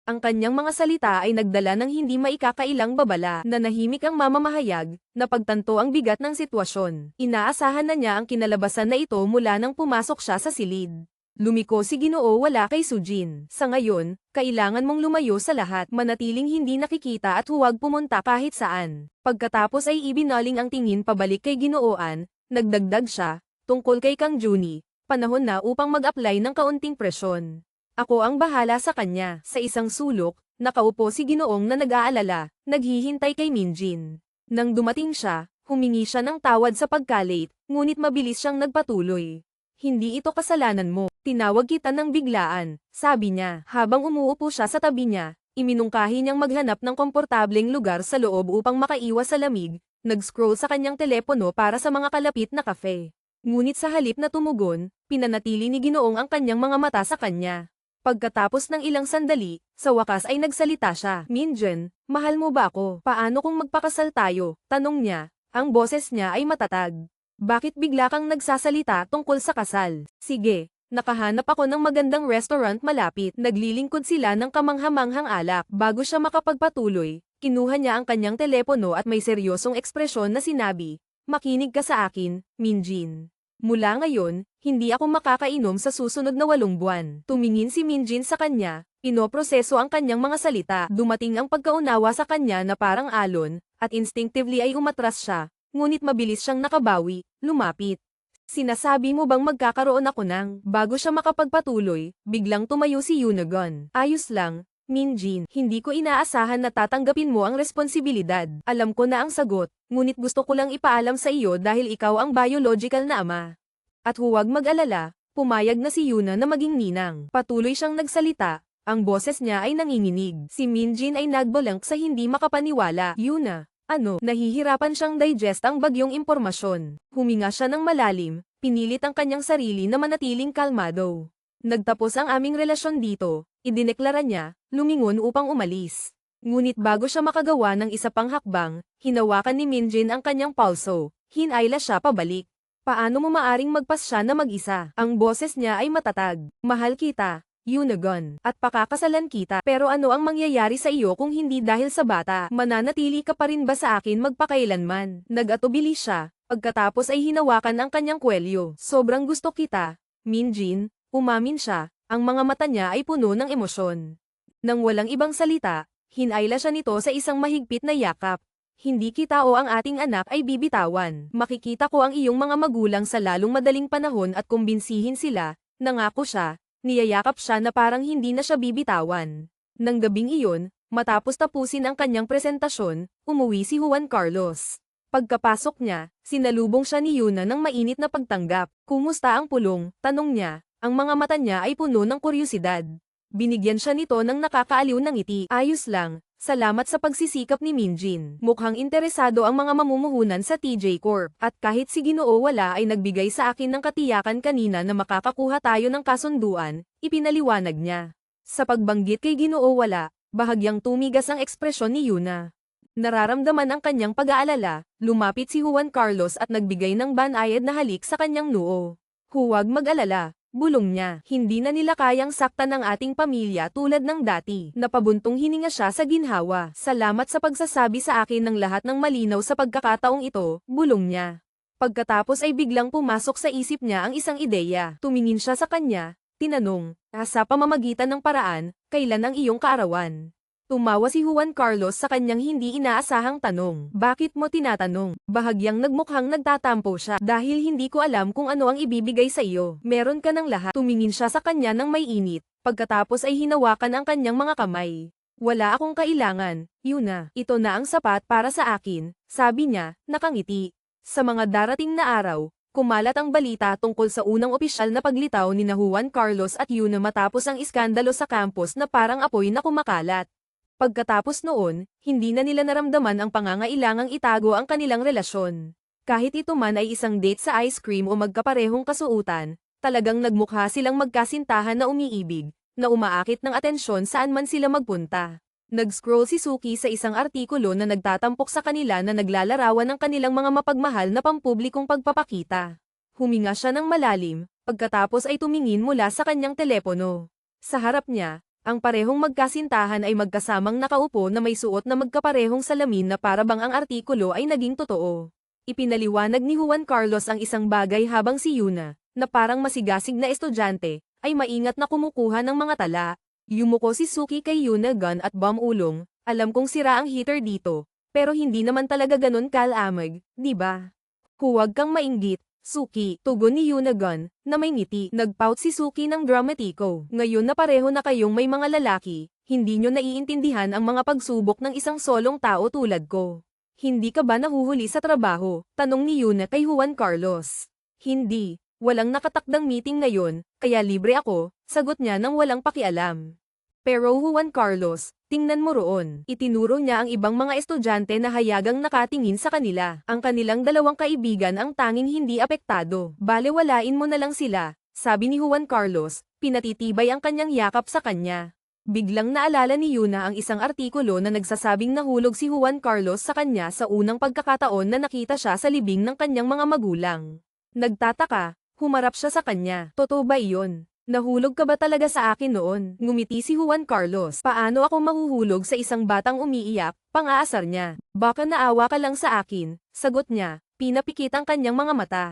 Ang kanyang mga salita ay nagdala ng hindi maikakailang babala. Nanahimik ang mamamahayag, napagtanto ang bigat ng sitwasyon. Inaasahan na niya ang kinalabasan na ito mula nang pumasok siya sa silid. Lumiko si Ginoo wala kay Sujin. Sa ngayon, kailangan mong lumayo sa lahat, manatiling hindi nakikita at huwag pumunta kahit saan. Pagkatapos ay ibinaling ang tingin pabalik kay Ginooan, nagdagdag siya, tungkol kay Kang Juni, panahon na upang mag-apply ng kaunting presyon. Ako ang bahala sa kanya. Sa isang sulok, nakaupo si Ginoong na nag-aalala, naghihintay kay Minjin. Nang dumating siya, humingi siya ng tawad sa pagka-late, ngunit mabilis siyang nagpatuloy. Hindi ito kasalanan mo. Tinawag kita ng biglaan, sabi niya. Habang umuupo siya sa tabi niya, iminungkahi niyang maghanap ng komportableng lugar sa loob upang makaiwas sa lamig, nag-scroll sa kanyang telepono para sa mga kalapit na kafe. Ngunit sa halip na tumugon, pinanatili ni Ginoong ang kanyang mga mata sa kanya. Pagkatapos ng ilang sandali, sa wakas ay nagsalita siya. Minjin, mahal mo ba ako? Paano kung magpakasal tayo? Tanong niya. Ang boses niya ay matatag. Bakit bigla kang nagsasalita tungkol sa kasal? Sige, nakahanap ako ng magandang restaurant malapit. Naglilingkod sila ng kamanghamanghang alak. Bago siya makapagpatuloy, kinuha niya ang kanyang telepono at may seryosong ekspresyon na sinabi, makinig ka sa akin, Minjin. Mula ngayon, hindi ako makakainom sa susunod na 8 buwan. Tumingin si Minjin sa kanya, pinoproseso ang kanyang mga salita. Dumating ang pagkaunawa sa kanya na parang alon, at instinctively ay umatras siya. Ngunit mabilis siyang nakabawi, lumapit. Sinasabi mo bang magkakaroon ako ng? Bago siya makapagpatuloy, biglang tumayo si Yunagon. Ayos lang, Minjin. Hindi ko inaasahan na tatanggapin mo ang responsibilidad. Alam ko na ang sagot, ngunit gusto ko lang ipaalam sa iyo dahil ikaw ang biological na ama. At huwag mag-alala, pumayag na si Yuna na maging ninang. Patuloy siyang nagsalita, ang boses niya ay nanginginig. Si Minjin ay nagbalank sa hindi makapaniwala. Yuna. Nahihirapan siyang digest ang bagyong impormasyon. Huminga siya ng malalim, pinilit ang kanyang sarili na manatiling kalmado. Nagtapos ang aming relasyon dito, idineklara niya, lumingon upang umalis. Ngunit bago siya makagawa ng isa pang hakbang, hinawakan ni Minjin ang kanyang pulso, hinayla siya pabalik. Paano mo maaring magpasya na mag-isa? Ang boses niya ay matatag. Mahal kita, Yunagon, at pakakasalan kita. Pero ano ang mangyayari sa iyo kung hindi dahil sa bata? Mananatili ka pa rin ba sa akin magpakailanman? Nag-atubili siya, pagkatapos ay hinawakan ang kanyang kwelyo. Sobrang gusto kita, Minjin, umamin siya, ang mga mata niya ay puno ng emosyon. Nang walang ibang salita, hinayla siya nito sa isang mahigpit na yakap. Hindi kita o ang ating anak ay bibitawan. Makikita ko ang iyong mga magulang sa lalong madaling panahon at kumbinsihin sila, nangako siya, niyayakap siya na parang hindi na siya bibitawan. Nang gabing iyon, matapos tapusin ang kanyang presentasyon, umuwi si Juan Carlos. Pagkapasok niya, sinalubong siya ni Yuna ng mainit na pagtanggap. Kumusta ang pulong? Tanong niya, ang mga mata niya ay puno ng kuryosidad. Binigyan siya nito ng nakakaaliw na ngiti. Ayos lang, salamat sa pagsisikap ni Minjin. Mukhang interesado ang mga mamumuhunan sa TJ Corp. At kahit si Ginoo wala ay nagbigay sa akin ng katiyakan kanina na makakakuha tayo ng kasunduan, ipinaliwanag niya. Sa pagbanggit kay Ginoo wala, bahagyang tumigas ang ekspresyon ni Yuna. Nararamdaman ang kanyang pag-aalala, lumapit si Juan Carlos at nagbigay ng banayad na halik sa kanyang noo. Huwag mag-alala. Bulong niya, hindi na nila kayang saktan ng ating pamilya tulad ng dati. Napabuntong hininga siya sa ginhawa. Salamat sa pagsasabi sa akin ng lahat ng malinaw sa pagkakataong ito, bulong niya. Pagkatapos ay biglang pumasok sa isip niya ang isang ideya. Tumingin siya sa kanya, tinanong, sa pamamagitan ng paraan, kailan ang iyong kaarawan? Tumawa si Juan Carlos sa kanyang hindi inaasahang tanong. Bakit mo tinatanong? Bahagyang nagmukhang nagtatampo siya. Dahil hindi ko alam kung ano ang ibibigay sa iyo. Meron ka ng lahat. Tumingin siya sa kanya ng may init. Pagkatapos ay hinawakan ang kanyang mga kamay. Wala akong kailangan, Yuna. Ito na ang sapat para sa akin, sabi niya, nakangiti. Sa mga darating na araw, kumalat ang balita tungkol sa unang opisyal na paglitaw ni Juan Carlos at Yuna matapos ang iskandalo sa campus na parang apoy na kumakalat. Pagkatapos noon, hindi na nila naramdaman ang pangangailangang itago ang kanilang relasyon. Kahit ito man ay isang date sa ice cream o magkaparehong kasuutan, talagang nagmukha silang magkasintahan na umiibig, na umaakit ng atensyon saan man sila magpunta. Nag-scroll si Suki sa isang artikulo na nagtatampok sa kanila na naglalarawan ng kanilang mga mapagmahal na pampublikong pagpapakita. Huminga siya ng malalim, pagkatapos ay tumingin mula sa kanyang telepono. Sa harap niya, ang parehong magkasintahan ay magkasamang nakaupo na may suot na magkaparehong salamin na para bang ang artikulo ay naging totoo. Ipinaliwanag ni Juan Carlos ang isang bagay habang si Yuna, na parang masigasig na estudyante, ay maingat na kumukuha ng mga tala. Yumuko si Suki kay Yuna gun at bomb ulong, alam kong sira ang heater dito, pero hindi naman talaga ganun kalamag, di ba? Huwag kang mainggit. Suki, tugon ni Yunagon, na may ngiti. Nagpout si Suki ng dramatiko. Ngayon na pareho na kayong may mga lalaki, hindi nyo naiintindihan ang mga pagsubok ng isang solong tao tulad ko. Hindi ka ba nahuhuli sa trabaho? Tanong ni Yuna kay Juan Carlos. Hindi, walang nakatakdang meeting ngayon, kaya libre ako, sagot niya nang walang pakialam. Pero Juan Carlos, tingnan mo roon. Itinuro niya ang ibang mga estudyante na hayagang nakatingin sa kanila. Ang kanilang dalawang kaibigan ang tanging hindi apektado. Balewalain mo na lang sila, sabi ni Juan Carlos, pinatitibay ang kanyang yakap sa kanya. Biglang naalala ni Yuna ang isang artikulo na nagsasabing nahulog si Juan Carlos sa kanya sa unang pagkakataon na nakita siya sa libing ng kanyang mga magulang. Nagtataka, humarap siya sa kanya. Totoo ba iyon? Nahulog ka ba talaga sa akin noon? Ngumiti si Juan Carlos. Paano ako mahuhulog sa isang batang umiiyak? Pang-aasar niya. Baka naawa ka lang sa akin, sagot niya, pinapikit ang kanyang mga mata.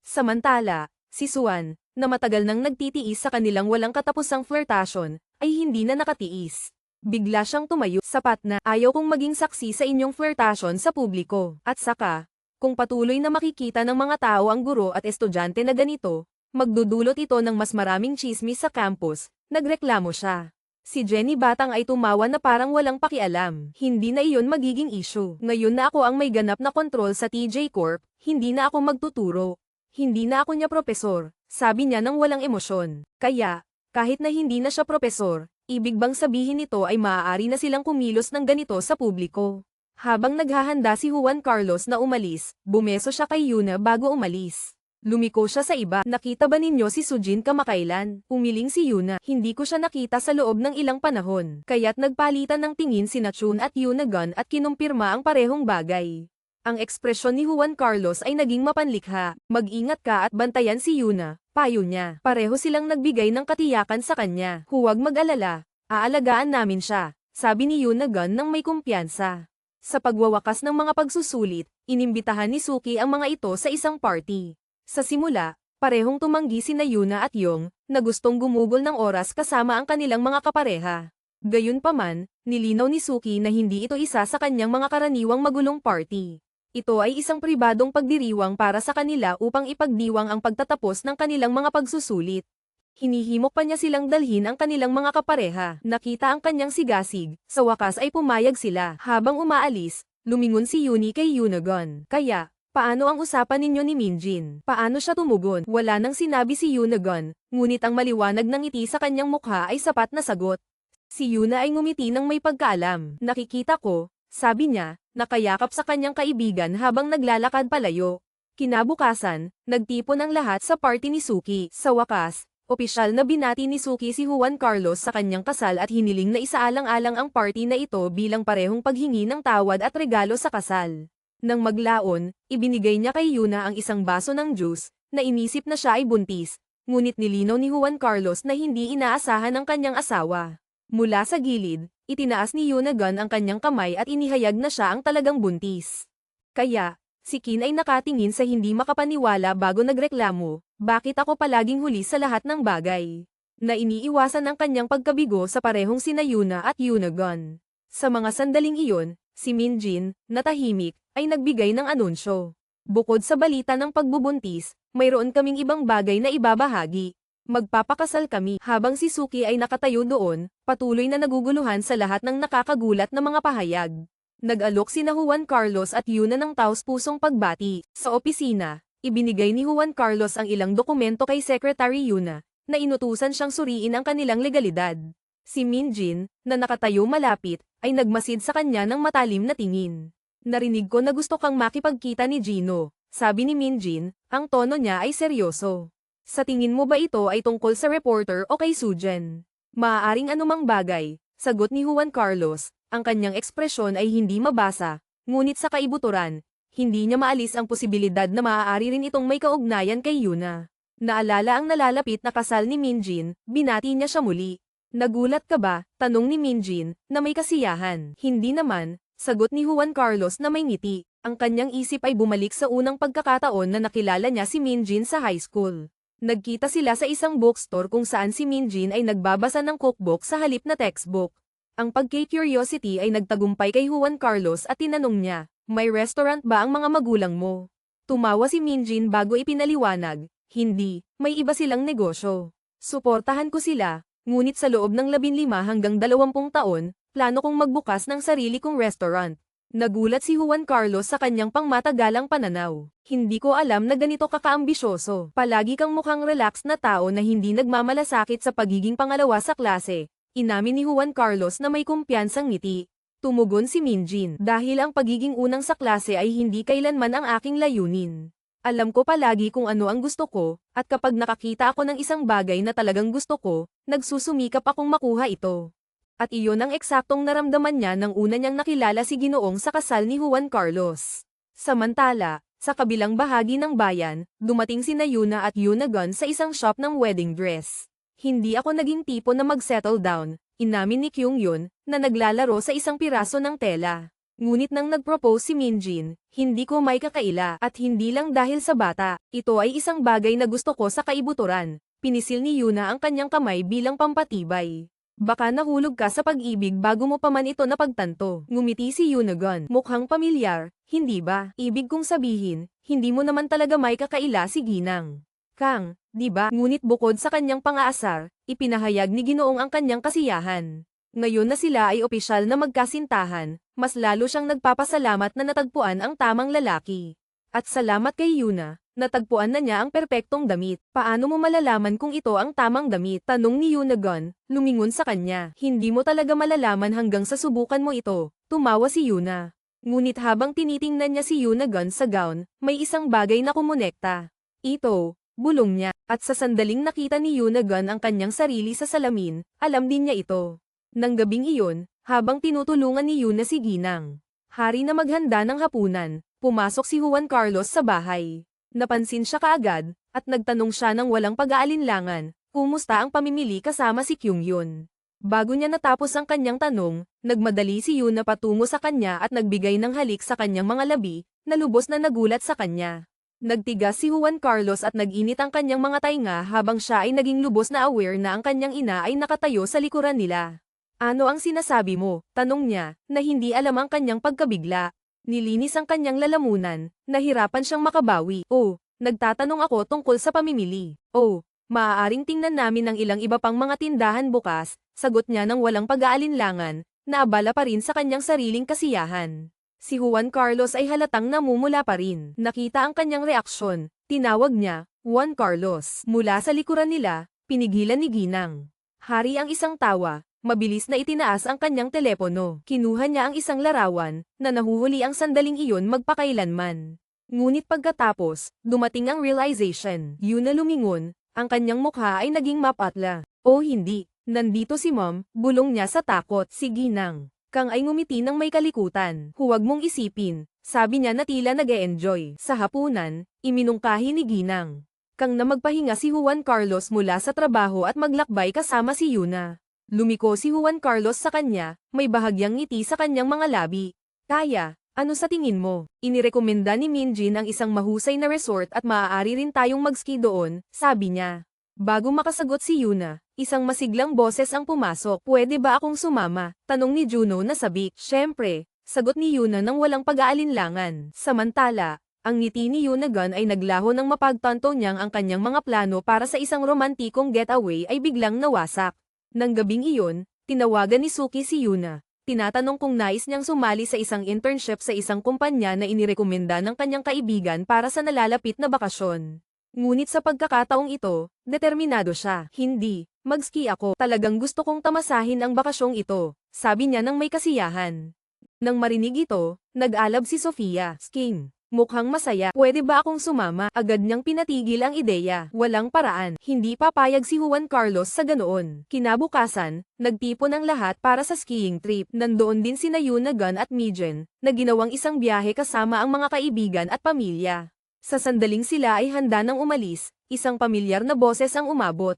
Samantala, si Suan, na matagal nang nagtitiis sa kanilang walang katapusang flirtasyon, ay hindi na nakatiis. Bigla siyang tumayo. Sapat na, ayaw kong maging saksi sa inyong flirtasyon sa publiko. At saka, kung patuloy na makikita ng mga tao ang guro at estudyante na ganito, magdudulot ito ng mas maraming chismis sa campus, nagreklamo siya. Si Jenny Batang ay tumawa na parang walang pakialam. Hindi na iyon magiging issue. Ngayon na ako ang may ganap na kontrol sa TJ Corp, hindi na ako magtuturo. Hindi na ako niya propesor, sabi niya nang walang emosyon. Kaya, kahit na hindi na siya propesor, ibig bang sabihin nito ay maaari na silang kumilos ng ganito sa publiko. Habang naghahanda si Juan Carlos na umalis, bumeso siya kay Yuna bago umalis. Lumiko siya sa iba. Nakita ba ninyo si Sujin kamakailan? Umiling si Yuna. Hindi ko siya nakita sa loob ng ilang panahon. Kaya't nagpalitan ng tingin sina Chun at Yunagon at kinumpirma ang parehong bagay. Ang ekspresyon ni Juan Carlos ay naging mapanlikha. Mag-ingat ka at bantayan si Yuna, payo niya. Pareho silang nagbigay ng katiyakan sa kanya. Huwag mag-alala. Aalagaan namin siya, sabi ni Yunagon nang may kumpiyansa. Sa pagwawakas ng mga pagsusulit, inimbitahan ni Suki ang mga ito sa isang party. Sa simula, parehong tumanggi sina Yuna at Yong, na gustong gumugol ng oras kasama ang kanilang mga kapareha. Gayunpaman, nilinaw ni Suki na hindi ito isa sa kanyang mga karaniwang magulong party. Ito ay isang pribadong pagdiriwang para sa kanila upang ipagdiwang ang pagtatapos ng kanilang mga pagsusulit. Hinihimok pa niya silang dalhin ang kanilang mga kapareha. Nakita ang kanyang sigasig, sa wakas ay pumayag sila. Habang umaalis, lumingon si Yuni kay Yunagon. Kaya, paano ang usapan ninyo ni Minjin? Paano siya tumugon? Wala nang sinabi si Yunagon, ngunit ang maliwanag ng ngiti sa kanyang mukha ay sapat na sagot. Si Yuna ay ngumiti ng may pagkaalam. Nakikita ko, sabi niya, nakayakap sa kanyang kaibigan habang naglalakad palayo. Kinabukasan, nagtipon ang lahat sa party ni Suki. Sa wakas, opisyal na binati ni Suki si Juan Carlos sa kanyang kasal at hiniling na isaalang-alang ang party na ito bilang parehong paghingi ng tawad at regalo sa kasal. Nang maglaon, ibinigay niya kay Yuna ang isang baso ng juice, na inisip na siya ay buntis, ngunit nilinaw ni Juan Carlos na hindi inaasahan ng kanyang asawa. Mula sa gilid, itinaas ni Yunagon ang kanyang kamay at inihayag na siya ang talagang buntis. Kaya, si Kin ay nakatingin sa hindi makapaniwala bago nagreklamo, bakit ako palaging huli sa lahat ng bagay? Na iniiwasan ang kanyang pagkabigo sa parehong sina Yuna at Yunagon. Sa mga sandaling iyon, si Minjin, na tahimik, ay nagbigay ng anunsyo. Bukod sa balita ng pagbubuntis, mayroon kaming ibang bagay na ibabahagi. Magpapakasal kami. Habang si Suki ay nakatayo doon, patuloy na naguguluhan sa lahat ng nakakagulat na mga pahayag. Nag-alok sina Juan Carlos at Yuna ng taos-pusong pagbati. Sa opisina, ibinigay ni Juan Carlos ang ilang dokumento kay Secretary Yuna, na inutusan siyang suriin ang kanilang legalidad. Si Minjin, na nakatayo malapit, ay nagmasid sa kanya ng matalim na tingin. Narinig ko na gusto kang makipagkita ni Gino, sabi ni Minjin, ang tono niya ay seryoso. Sa tingin mo ba ito ay tungkol sa reporter o kay Sujen? Maaaring anumang bagay, sagot ni Juan Carlos, ang kanyang ekspresyon ay hindi mabasa, ngunit sa kaibuturan, hindi niya maalis ang posibilidad na maaari rin itong may kaugnayan kay Yuna. Naalala ang nalalapit na kasal ni Minjin, binati niya siya muli. Nagulat ka ba? Tanong ni Minjin, na may kasiyahan. Hindi naman, sagot ni Juan Carlos na may ngiti. Ang kanyang isip ay bumalik sa unang pagkakataon na nakilala niya si Minjin sa high school. Nagkita sila sa isang bookstore kung saan si Minjin ay nagbabasa ng cookbook sa halip na textbook. Ang pagka-curiosity ay nagtagumpay kay Juan Carlos at tinanong niya, may restaurant ba ang mga magulang mo? Tumawa si Minjin bago ipinaliwanag, hindi, may iba silang negosyo. Suportahan ko sila, ngunit sa loob ng 15 hanggang 20 taon, plano kong magbukas ng sarili kong restaurant. Nagulat si Juan Carlos sa kanyang pangmatagalang pananaw. Hindi ko alam na ganito kakaambisyoso. Palagi kang mukhang relaxed na tao na hindi nagmamalasakit sa pagiging pangalawa sa klase. Inamin ni Juan Carlos na may kumpiyansang ngiti. Tumugon si Minjin. Dahil ang pagiging unang sa klase ay hindi kailanman ang aking layunin. Alam ko palagi kung ano ang gusto ko, at kapag nakakita ako ng isang bagay na talagang gusto ko, nagsusumikap akong makuha ito. At iyon ang eksaktong naramdaman niya nang una niyang nakilala si Ginoong sa kasal ni Juan Carlos. Samantala, sa kabilang bahagi ng bayan, dumating sina Yuna at Yunagon sa isang shop ng wedding dress. Hindi ako naging tipo na mag-settle down, inamin ni Kyung Yun, na naglalaro sa isang piraso ng tela. Ngunit nang nag-propose si Minjin, hindi ko may kakaila at hindi lang dahil sa bata. Ito ay isang bagay na gusto ko sa kaibuturan. Pinisil ni Yuna ang kanyang kamay bilang pampatibay. Baka nahulog ka sa pag-ibig bago mo pa man ito napagtanto. Ngumiti si Yunagon. Mukhang pamilyar, hindi ba? Ibig kong sabihin, hindi mo naman talaga may kakaila si Ginang Kang, di ba? Ngunit bukod sa kanyang pang-aasar, ipinahayag ni Ginoong ang kanyang kasiyahan. Ngayon na sila ay opisyal na magkasintahan, mas lalo siyang nagpapasalamat na natagpuan ang tamang lalaki. At salamat kay Yuna, natagpuan na niya ang perpektong damit. Paano mo malalaman kung ito ang tamang damit? Tanong ni Yunagon, lumingon sa kanya. Hindi mo talaga malalaman hanggang sa subukan mo ito. Tumawa si Yuna. Ngunit habang tinitingnan niya si Yunagon sa gown, may isang bagay na kumonekta. Ito, bulong niya, at sa sandaling nakita ni Yunagon ang kanyang sarili sa salamin, alam din niya ito. Nang gabing iyon, habang tinutulungan ni Yuna si Ginang, hari na maghanda ng hapunan, pumasok si Juan Carlos sa bahay. Napansin siya kaagad, at nagtanong siya ng walang pag-aalinlangan, kumusta ang pamimili kasama si Kyung-yun. Bago niya natapos ang kanyang tanong, nagmadali si Yuna patungo sa kanya at nagbigay ng halik sa kanyang mga labi, na lubos na nagulat sa kanya. Nagtigas si Juan Carlos at nag-init ang kanyang mga tainga habang siya ay naging lubos na aware na ang kanyang ina ay nakatayo sa likuran nila. Ano ang sinasabi mo? Tanong niya, na hindi alam ang kanyang pagkabigla. Nilinis ang kanyang lalamunan, nahirapan siyang makabawi. Oh, nagtatanong ako tungkol sa pamimili. Oh, maaaring tingnan namin ang ilang iba pang mga tindahan bukas, sagot niya ng walang pag-aalinlangan, na abala pa rin sa kanyang sariling kasiyahan. Si Juan Carlos ay halatang namumula pa rin. Nakita ang kanyang reaksyon, tinawag niya, Juan Carlos. Mula sa likuran nila, pinigilan ni Ginang. Hari ang isang tawa, mabilis na itinaas ang kanyang telepono. Kinuha niya ang isang larawan, na nahuhuli ang sandaling iyon magpakailanman. Ngunit pagkatapos, dumating ang realization. Yun na lumingon, ang kanyang mukha ay naging mapatla. O hindi, nandito si Mom, bulong niya sa takot. Si Ginang. Kang ay ngumiti ng may kalikutan. Huwag mong isipin, sabi niya na tila nag-e-enjoy. Sa hapunan, iminungkahi ni Ginang. Kang na magpahinga si Juan Carlos mula sa trabaho at maglakbay kasama si Yuna. Lumiko si Juan Carlos sa kanya, may bahagyang ngiti sa kanyang mga labi. Kaya, ano sa tingin mo? Inirekomenda ni Minjin ang isang mahusay na resort at maaari rin tayong mag-ski doon, sabi niya. Bago makasagot si Yuna, isang masiglang boses ang pumasok. Pwede ba akong sumama? Tanong ni Juno na sabik. Siyempre, sagot ni Yuna nang walang pag-aalinlangan. Samantala, ang ngiti ni Yunagon ay naglaho ng mapagtanto niyang ang kanyang mga plano para sa isang romantikong getaway ay biglang nawasak. Nang gabing iyon, tinawagan ni Suki si Yuna. Tinatanong kung nais niyang sumali sa isang internship sa isang kumpanya na inirekomenda ng kanyang kaibigan para sa nalalapit na bakasyon. Ngunit sa pagkakataong ito, determinado siya. Hindi, mag-ski ako. Talagang gusto kong tamasahin ang bakasyong ito, sabi niya nang may kasiyahan. Nang marinig ito, nag-alab si Sofia. Skiing. Mukhang masaya. Pwede ba akong sumama? Agad niyang pinatigil ang ideya. Walang paraan. Hindi papayag si Juan Carlos sa ganoon. Kinabukasan, nagtipon ang lahat para sa skiing trip. Nandoon din sina Yunagon at Mijen, na ginawang isang biyahe kasama ang mga kaibigan at pamilya. Sa sandaling sila ay handa nang umalis, isang pamilyar na boses ang umabot.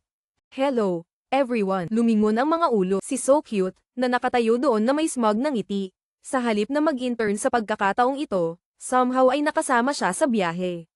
Hello, everyone. Lumingon ang mga ulo. Si So Cute, na nakatayo doon na may smug ng ngiti. Sa halip na mag-intern sa pagkakataong ito, somehow ay nakasama siya sa biyahe.